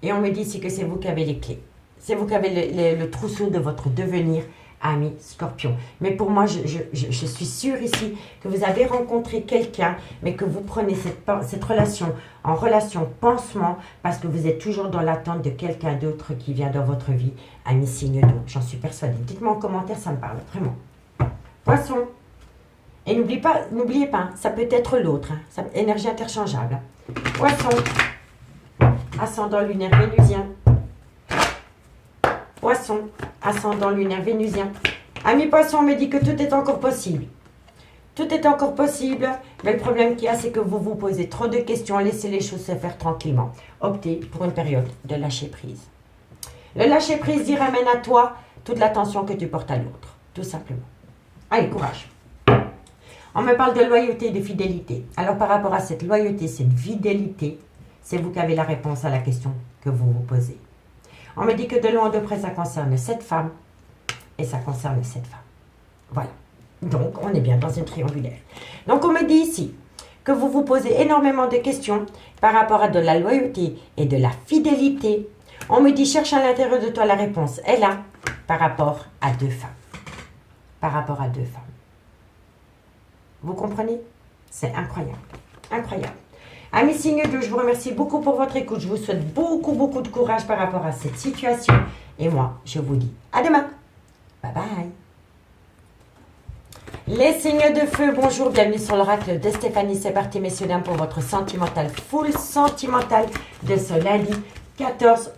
Et on me dit ici que c'est vous qui avez les clés. C'est vous qui avez le trousseau de votre devenir, ami Scorpion. Mais pour moi, je suis sûre ici que vous avez rencontré quelqu'un, mais que vous prenez cette relation en relation pansement, parce que vous êtes toujours dans l'attente de quelqu'un d'autre qui vient dans votre vie, ami signe d'eau. J'en suis persuadée. Dites-moi en commentaire, ça me parle vraiment. Poisson. Et n'oubliez pas, ça peut être l'autre, hein, énergie interchangeable. Poisson. Ascendant lunaire vénusien. Poisson, ascendant lunaire vénusien. Ami Poisson, on me dit que tout est encore possible. Tout est encore possible, mais le problème qu'il y a, c'est que vous vous posez trop de questions. Laissez les choses se faire tranquillement. Optez pour une période de lâcher prise. Le lâcher prise y ramène à toi toute l'attention que tu portes à l'autre, tout simplement. Allez, courage. On me parle de loyauté et de fidélité. Alors, par rapport à cette loyauté, cette fidélité, c'est vous qui avez la réponse à la question que vous vous posez. On me dit que de loin de près, ça concerne cette femme et ça concerne cette femme. Voilà. Donc, on est bien dans une triangulaire. Donc, on me dit ici que vous vous posez énormément de questions par rapport à de la loyauté et de la fidélité. On me dit, cherche à l'intérieur de toi la réponse. Elle a par rapport à 2 femmes. Par rapport à 2 femmes. Vous comprenez? C'est incroyable. Incroyable. Amis signe 2, je vous remercie beaucoup pour votre écoute. Je vous souhaite beaucoup, beaucoup de courage par rapport à cette situation. Et moi, je vous dis à demain. Bye bye. Les signes de feu, bonjour, bienvenue sur l'oracle de Stéphanie. C'est parti, messieurs, dames, pour votre sentimental, full sentimental de ce lundi 14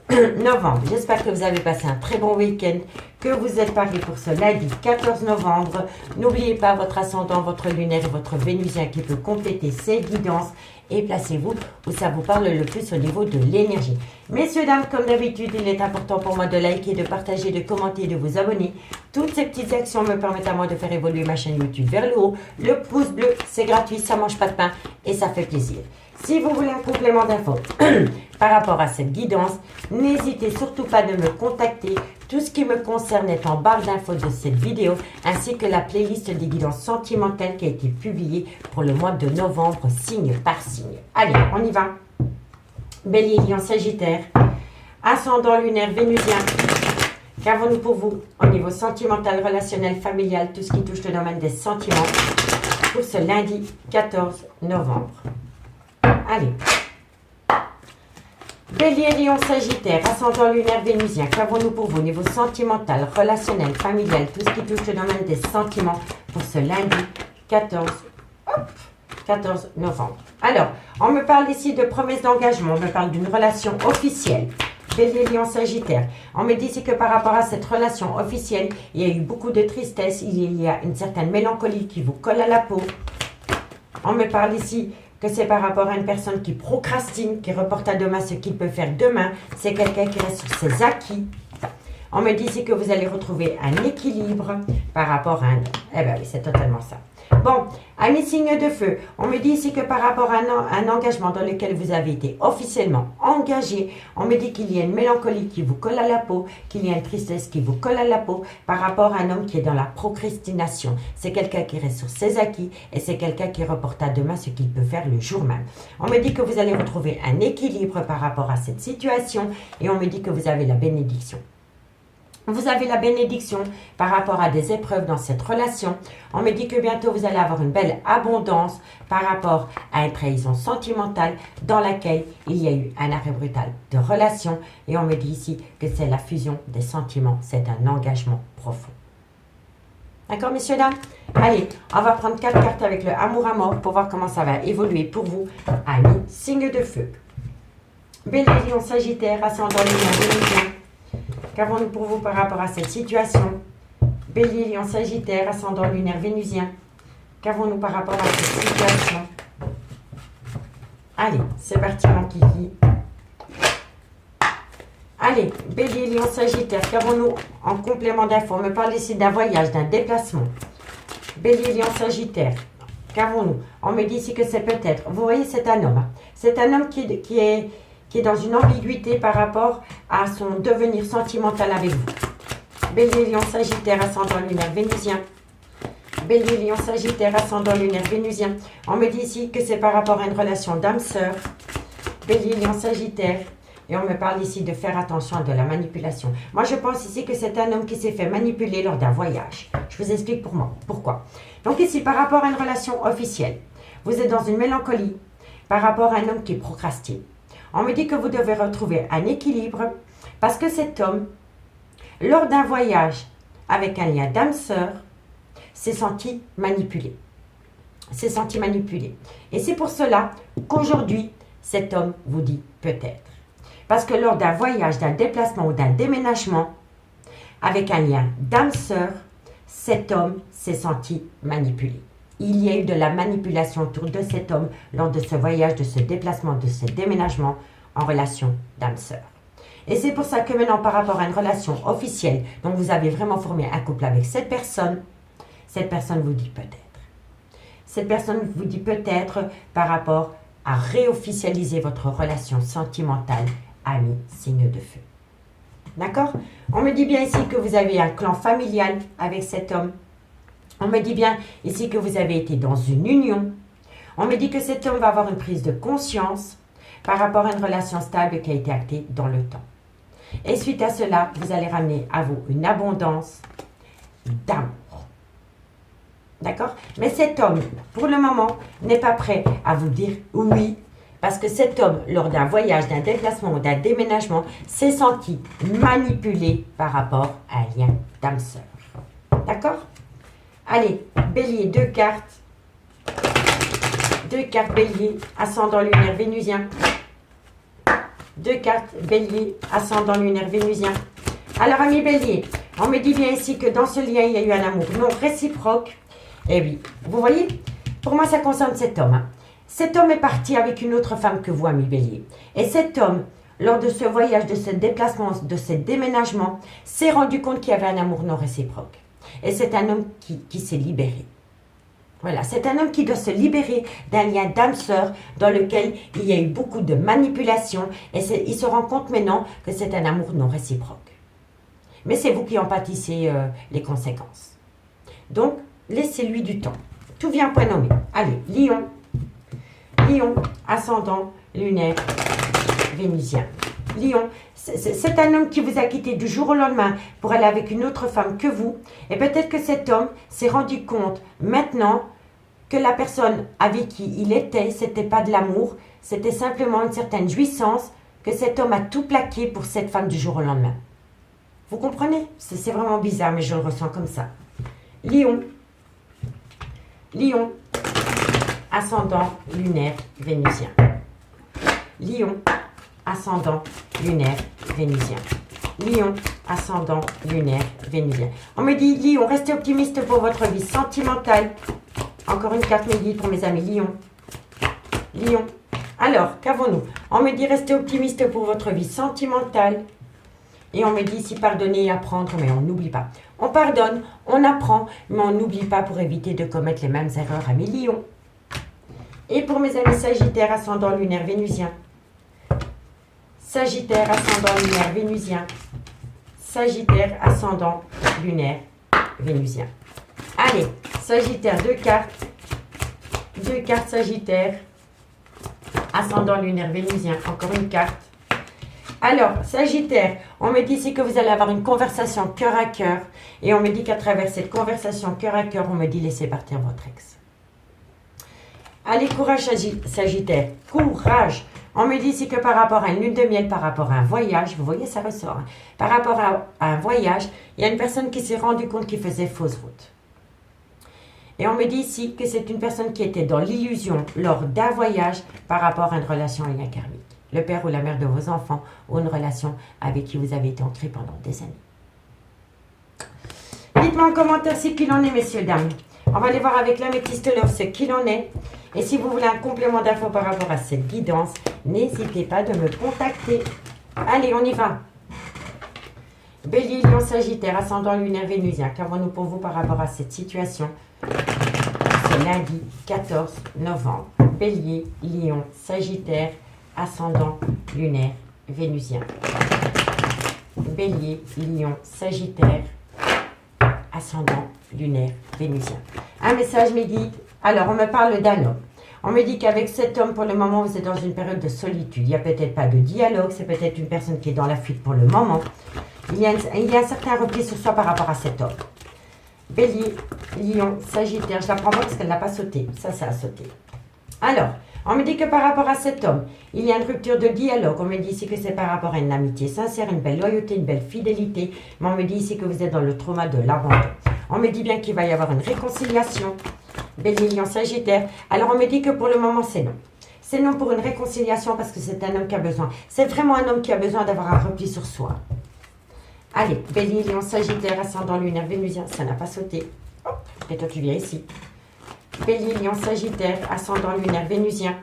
novembre. J'espère que vous avez passé un très bon week-end, que vous êtes parés pour ce lundi 14 novembre. N'oubliez pas votre ascendant, votre lunaire et votre vénusien qui peut compléter ces guidances. Et placez-vous où ça vous parle le plus au niveau de l'énergie. Messieurs, dames, comme d'habitude, il est important pour moi de liker, de partager, de commenter, de vous abonner. Toutes ces petites actions me permettent à moi de faire évoluer ma chaîne YouTube vers le haut. Le pouce bleu, c'est gratuit, ça ne mange pas de pain et ça fait plaisir. Si vous voulez un complément d'infos par rapport à cette guidance, n'hésitez surtout pas de me contacter. Tout ce qui me concerne est en barre d'infos de cette vidéo, ainsi que la playlist des guidances sentimentales qui a été publiée pour le mois de novembre, signe par signe. Allez, on y va. Bélier, Lion, Sagittaire, ascendant lunaire vénusien. Qu'avons-nous pour vous au niveau sentimental, relationnel, familial, tout ce qui touche le domaine des sentiments pour ce lundi 14 novembre. Allez. Bélier, Lion, Sagittaire, ascendant lunaire vénusien. Qu'avons-nous pour vous au niveau sentimental, relationnel, familial, tout ce qui touche le domaine des sentiments pour ce lundi 14 novembre. Alors, on me parle ici de promesse d'engagement, on me parle d'une relation officielle. Bélier, Lion, Sagittaire. On me dit ici que par rapport à cette relation officielle, il y a eu beaucoup de tristesse, il y a une certaine mélancolie qui vous colle à la peau. On me parle ici que c'est par rapport à une personne qui procrastine, qui reporte à demain ce qu'il peut faire demain. C'est quelqu'un qui reste sur ses acquis. On me dit ici que vous allez retrouver un équilibre par rapport à un homme. Eh bien oui, c'est totalement ça. Bon, amis signe de feu, on me dit ici que par rapport à un engagement dans lequel vous avez été officiellement engagé, on me dit qu'il y a une mélancolie qui vous colle à la peau, qu'il y a une tristesse qui vous colle à la peau par rapport à un homme qui est dans la procrastination. C'est quelqu'un qui reste sur ses acquis et c'est quelqu'un qui reporte à demain ce qu'il peut faire le jour même. On me dit que vous allez retrouver un équilibre par rapport à cette situation et on me dit que vous avez la bénédiction. Vous avez la bénédiction par rapport à des épreuves dans cette relation. On me dit que bientôt vous allez avoir une belle abondance par rapport à une trahison sentimentale dans laquelle il y a eu un arrêt brutal de relation. Et on me dit ici que c'est la fusion des sentiments, c'est un engagement profond. D'accord, messieurs, dames? Allez, on va prendre 4 cartes avec le amour à mort pour voir comment ça va évoluer pour vous, amis, signe de feu. Bélier, Lion, Sagittaire, ascendant, Lion, Vénusien. Qu'avons-nous pour vous par rapport à cette situation? Bélier, Lion, Sagittaire, ascendant lunaire vénusien. Qu'avons-nous par rapport à cette situation? Allez, c'est parti mon kiki. Allez, Bélier, Lion, Sagittaire, qu'avons-nous en complément d'infos? On me parle ici d'un voyage, d'un déplacement. Bélier, Lion, Sagittaire, qu'avons-nous? On me dit ici que c'est peut-être, vous voyez, c'est un homme. C'est un homme qui est dans une ambiguïté par rapport à son devenir sentimental avec vous. Bélier, Lion, Sagittaire, ascendant lunaire vénusien. Bélier, Lion, Sagittaire, ascendant lunaire vénusien. On me dit ici que c'est par rapport à une relation d'âme-sœur. Bélier, Lion, Sagittaire. Et on me parle ici de faire attention à de la manipulation. Moi, je pense ici que c'est un homme qui s'est fait manipuler lors d'un voyage. Je vous explique pourquoi. Donc ici, par rapport à une relation officielle, vous êtes dans une mélancolie par rapport à un homme qui procrastine. On me dit que vous devez retrouver un équilibre parce que cet homme, lors d'un voyage avec un lien d'âme-sœur, s'est senti manipulé. S'est senti manipulé. Et c'est pour cela qu'aujourd'hui, cet homme vous dit peut-être. Parce que lors d'un voyage, d'un déplacement ou d'un déménagement, avec un lien d'âme-sœur, cet homme s'est senti manipulé. Il y a eu de la manipulation autour de cet homme lors de ce voyage, de ce déplacement, de ce déménagement en relation d'âme-sœur. Et c'est pour ça que maintenant, par rapport à une relation officielle, donc vous avez vraiment formé un couple avec cette personne vous dit peut-être. Cette personne vous dit peut-être par rapport à réofficialiser votre relation sentimentale, ami, signe de feu. D'accord? On me dit bien ici que vous avez un clan familial avec cet homme. On me dit bien ici que vous avez été dans une union. On me dit que cet homme va avoir une prise de conscience par rapport à une relation stable qui a été actée dans le temps. Et suite à cela, vous allez ramener à vous une abondance d'amour. D'accord? Mais cet homme, pour le moment, n'est pas prêt à vous dire oui. Parce que cet homme, lors d'un voyage, d'un déplacement ou d'un déménagement, s'est senti manipulé par rapport à un lien d'âme-sœur. D'accord? Allez, Bélier, 2 cartes. 2 cartes Bélier, ascendant lunaire vénusien. 2 cartes Bélier, ascendant lunaire vénusien. Alors, ami Bélier, on me dit bien ici que dans ce lien, il y a eu un amour non réciproque. Eh oui, vous voyez, pour moi, ça concerne cet homme. Cet homme est parti avec une autre femme que vous, ami Bélier. Et cet homme, lors de ce voyage, de ce déplacement, de ce déménagement, s'est rendu compte qu'il y avait un amour non réciproque. Et c'est un homme qui s'est libéré. Voilà, c'est un homme qui doit se libérer d'un lien d'âme-sœur dans lequel il y a eu beaucoup de manipulation. Et il se rend compte maintenant que c'est un amour non réciproque. Mais c'est vous qui en pâtissez les conséquences. Donc, laissez-lui du temps. Tout vient point nommé. Allez, Lion. Lion, ascendant, lunaire, vénusien. Lion, c'est un homme qui vous a quitté du jour au lendemain pour aller avec une autre femme que vous. Et peut-être que cet homme s'est rendu compte maintenant que la personne avec qui il était, c'était pas de l'amour, c'était simplement une certaine jouissance, que cet homme a tout plaqué pour cette femme du jour au lendemain. Vous comprenez? C'est vraiment bizarre, mais je le ressens comme ça. Lion. Lion. Ascendant lunaire vénusien. Lion, ascendant lunaire vénusien. Lion, ascendant lunaire vénusien. On me dit, Lion, restez optimiste pour votre vie sentimentale. Encore une carte me guide pour mes amis Lion. Lion. Alors, qu'avons-nous? On me dit, restez optimiste pour votre vie sentimentale. Et on me dit ici pardonner et apprendre, mais on n'oublie pas. On pardonne, on apprend, mais on n'oublie pas pour éviter de commettre les mêmes erreurs, amis Lion. Et pour mes amis Sagittaire, ascendant lunaire vénusien. Sagittaire, ascendant lunaire vénusien. Sagittaire, ascendant lunaire vénusien. Allez, Sagittaire, 2 cartes. 2 cartes Sagittaire, ascendant lunaire vénusien. Encore une carte. Alors, Sagittaire, on me dit ici que vous allez avoir une conversation cœur à cœur. Et on me dit qu'à travers cette conversation cœur à cœur, on me dit laissez partir votre ex. Allez, courage Sagittaire, courage. On me dit ici que par rapport à une lune de miel, par rapport à un voyage, vous voyez ça ressort. Hein, par rapport à un voyage, il y a une personne qui s'est rendue compte qu'il faisait fausse route. Et on me dit ici que c'est une personne qui était dans l'illusion lors d'un voyage par rapport à une relation à lien karmique. Le père ou la mère de vos enfants ou une relation avec qui vous avez été ancré pendant des années. Dites-moi en commentaire ce qu'il en est, messieurs, dames. On va aller voir avec l'améthyste love ce qu'il en est. Et si vous voulez un complément d'infos par rapport à cette guidance, n'hésitez pas de me contacter. Allez, on y va. Bélier, Lion, Sagittaire, ascendant lunaire vénusien. Qu'avons-nous pour vous par rapport à cette situation? C'est lundi 14 novembre. Bélier, Lion, Sagittaire, ascendant lunaire vénusien. Bélier, Lion, Sagittaire, ascendant lunaire vénusien. Un message mes guides. Alors, on me parle d'un homme. On me dit qu'avec cet homme, pour le moment, vous êtes dans une période de solitude. Il n'y a peut-être pas de dialogue. C'est peut-être une personne qui est dans la fuite pour le moment. Il y a un certain repli sur soi par rapport à cet homme. Bélier, Lion, Sagittaire. Je la prends pas parce qu'elle n'a pas sauté. Ça a sauté. Alors, on me dit que par rapport à cet homme, il y a une rupture de dialogue. On me dit ici que c'est par rapport à une amitié sincère, une belle loyauté, une belle fidélité. Mais on me dit ici que vous êtes dans le trauma de l'abandon. On me dit bien qu'il va y avoir une réconciliation. Bélier, Lion, Sagittaire. Alors, on me dit que pour le moment, c'est non. C'est non pour une réconciliation parce que c'est un homme qui a besoin. C'est vraiment un homme qui a besoin d'avoir un repli sur soi. Allez, Bélier, Lion, Sagittaire, ascendant lunaire vénusien. Ça n'a pas sauté. Hop, et toi, tu viens ici. Bélier, Lion, Sagittaire, ascendant lunaire vénusien.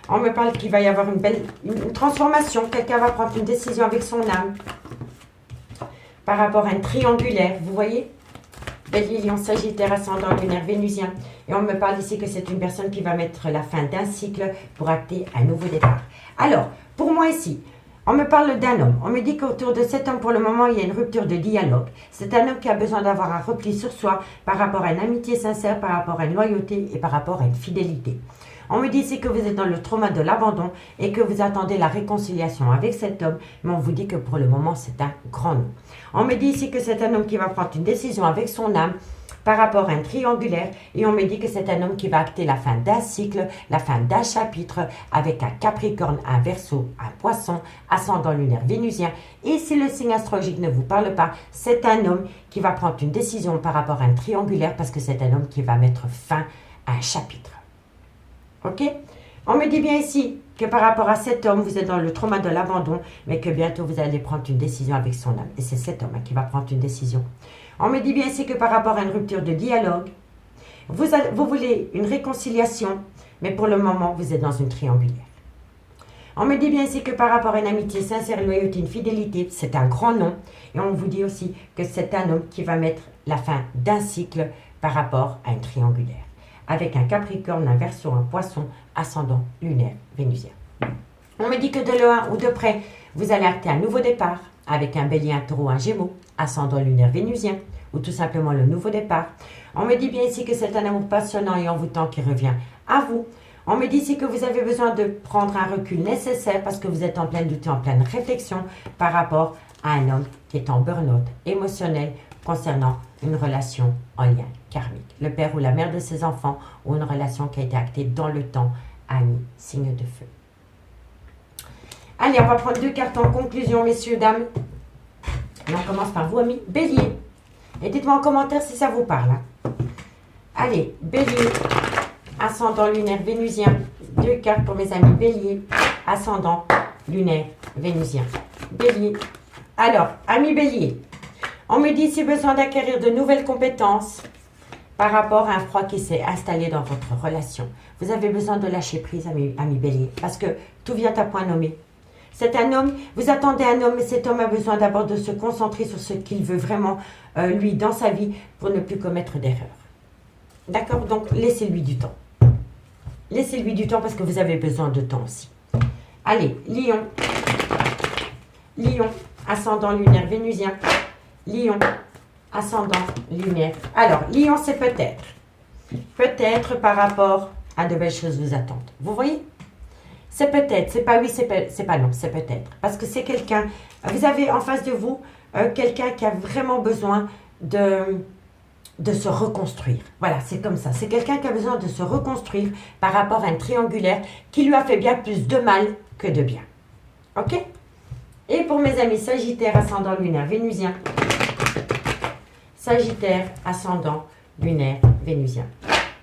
On me parle qu'il va y avoir une transformation. Quelqu'un va prendre une décision avec son âme. Par rapport à un triangulaire, vous voyez? Bélier, Lion, Sagittaire, ascendant lunaire vénusien. Et on me parle ici que c'est une personne qui va mettre la fin d'un cycle pour acter un nouveau départ. Alors, pour moi ici, on me parle d'un homme. On me dit qu'autour de cet homme, pour le moment, il y a une rupture de dialogue. C'est un homme qui a besoin d'avoir un repli sur soi par rapport à une amitié sincère, par rapport à une loyauté et par rapport à une fidélité. On me dit ici que vous êtes dans le trauma de l'abandon et que vous attendez la réconciliation avec cet homme, mais on vous dit que pour le moment, c'est un grand non. On me dit ici que c'est un homme qui va prendre une décision avec son âme par rapport à un triangulaire et on me dit que c'est un homme qui va acter la fin d'un cycle, la fin d'un chapitre avec un Capricorne, un Verseau, un Poisson, ascendant lunaire vénusien. Et si le signe astrologique ne vous parle pas, c'est un homme qui va prendre une décision par rapport à un triangulaire parce que c'est un homme qui va mettre fin à un chapitre. Ok? On me dit bien ici que par rapport à cet homme, vous êtes dans le trauma de l'abandon, mais que bientôt vous allez prendre une décision avec son âme. Et c'est cet homme qui va prendre une décision. On me dit bien ici que par rapport à une rupture de dialogue, vous voulez une réconciliation, mais pour le moment, vous êtes dans une triangulaire. On me dit bien ici que par rapport à une amitié sincère, une loyauté, une fidélité, c'est un grand nom. Et on vous dit aussi que c'est un homme qui va mettre la fin d'un cycle par rapport à une triangulaire. Avec un Capricorne, un Verseau, un Poisson, ascendant lunaire vénusien. On me dit que de loin ou de près, vous allez acter un nouveau départ avec un Bélier, un Taureau, un Gémeaux, ascendant lunaire vénusien, ou tout simplement le nouveau départ. On me dit bien ici que c'est un amour passionnant et envoûtant qui revient à vous. On me dit ici que vous avez besoin de prendre un recul nécessaire parce que vous êtes en pleine lutte, en pleine réflexion par rapport à un homme qui est en burn-out émotionnel concernant une relation en lien karmique. Le père ou la mère de ses enfants ou une relation qui a été actée dans le temps, ami, signe de feu. Allez, on va prendre 2 cartes en conclusion, messieurs, dames. Et on commence par vous, amis Bélier. Et dites-moi en commentaire si ça vous parle. Hein. Allez, Bélier, ascendant lunaire vénusien. 2 cartes pour mes amis Bélier, ascendant lunaire vénusien. Bélier. Alors, amis Bélier, on me dit si besoin d'acquérir de nouvelles compétences par rapport à un froid qui s'est installé dans votre relation. Vous avez besoin de lâcher prise, amis Bélier, parce que tout vient à point nommé. C'est un homme, vous attendez un homme, mais cet homme a besoin d'abord de se concentrer sur ce qu'il veut vraiment, lui, dans sa vie, pour ne plus commettre d'erreurs. D'accord? Donc, laissez-lui du temps. Laissez-lui du temps parce que vous avez besoin de temps aussi. Allez, Lion. Lion, ascendant lunaire vénusien. Lion, ascendant lunaire. Alors, Lion, c'est peut-être. Peut-être par rapport à de belles choses vous attendent. Vous voyez? C'est peut-être, c'est pas oui, c'est pas non, c'est peut-être. Parce que c'est quelqu'un, vous avez en face de vous quelqu'un qui a vraiment besoin de se reconstruire. Voilà, c'est comme ça. C'est quelqu'un qui a besoin de se reconstruire par rapport à un triangulaire qui lui a fait bien plus de mal que de bien. Ok? Et pour mes amis Sagittaire, ascendant lunaire vénusien. Sagittaire, ascendant lunaire vénusien.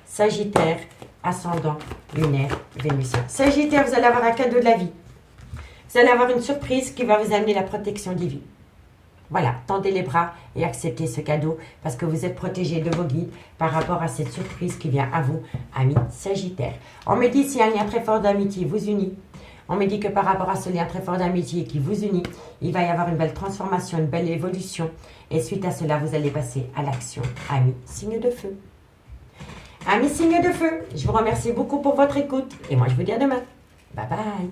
Sagittaire, ascendant lunaire vénusien. Sagittaire, vous allez avoir un cadeau de la vie. Vous allez avoir une surprise qui va vous amener la protection divine. Voilà, tendez les bras et acceptez ce cadeau parce que vous êtes protégé de vos guides par rapport à cette surprise qui vient à vous, amis Sagittaire. On me dit si un lien très fort d'amitié vous unit. On me dit que par rapport à ce lien très fort d'amitié qui vous unit, il va y avoir une belle transformation, une belle évolution. Et suite à cela, vous allez passer à l'action, amis signe de feu. Amis signe de feu, je vous remercie beaucoup pour votre écoute. Et moi, je vous dis à demain. Bye bye.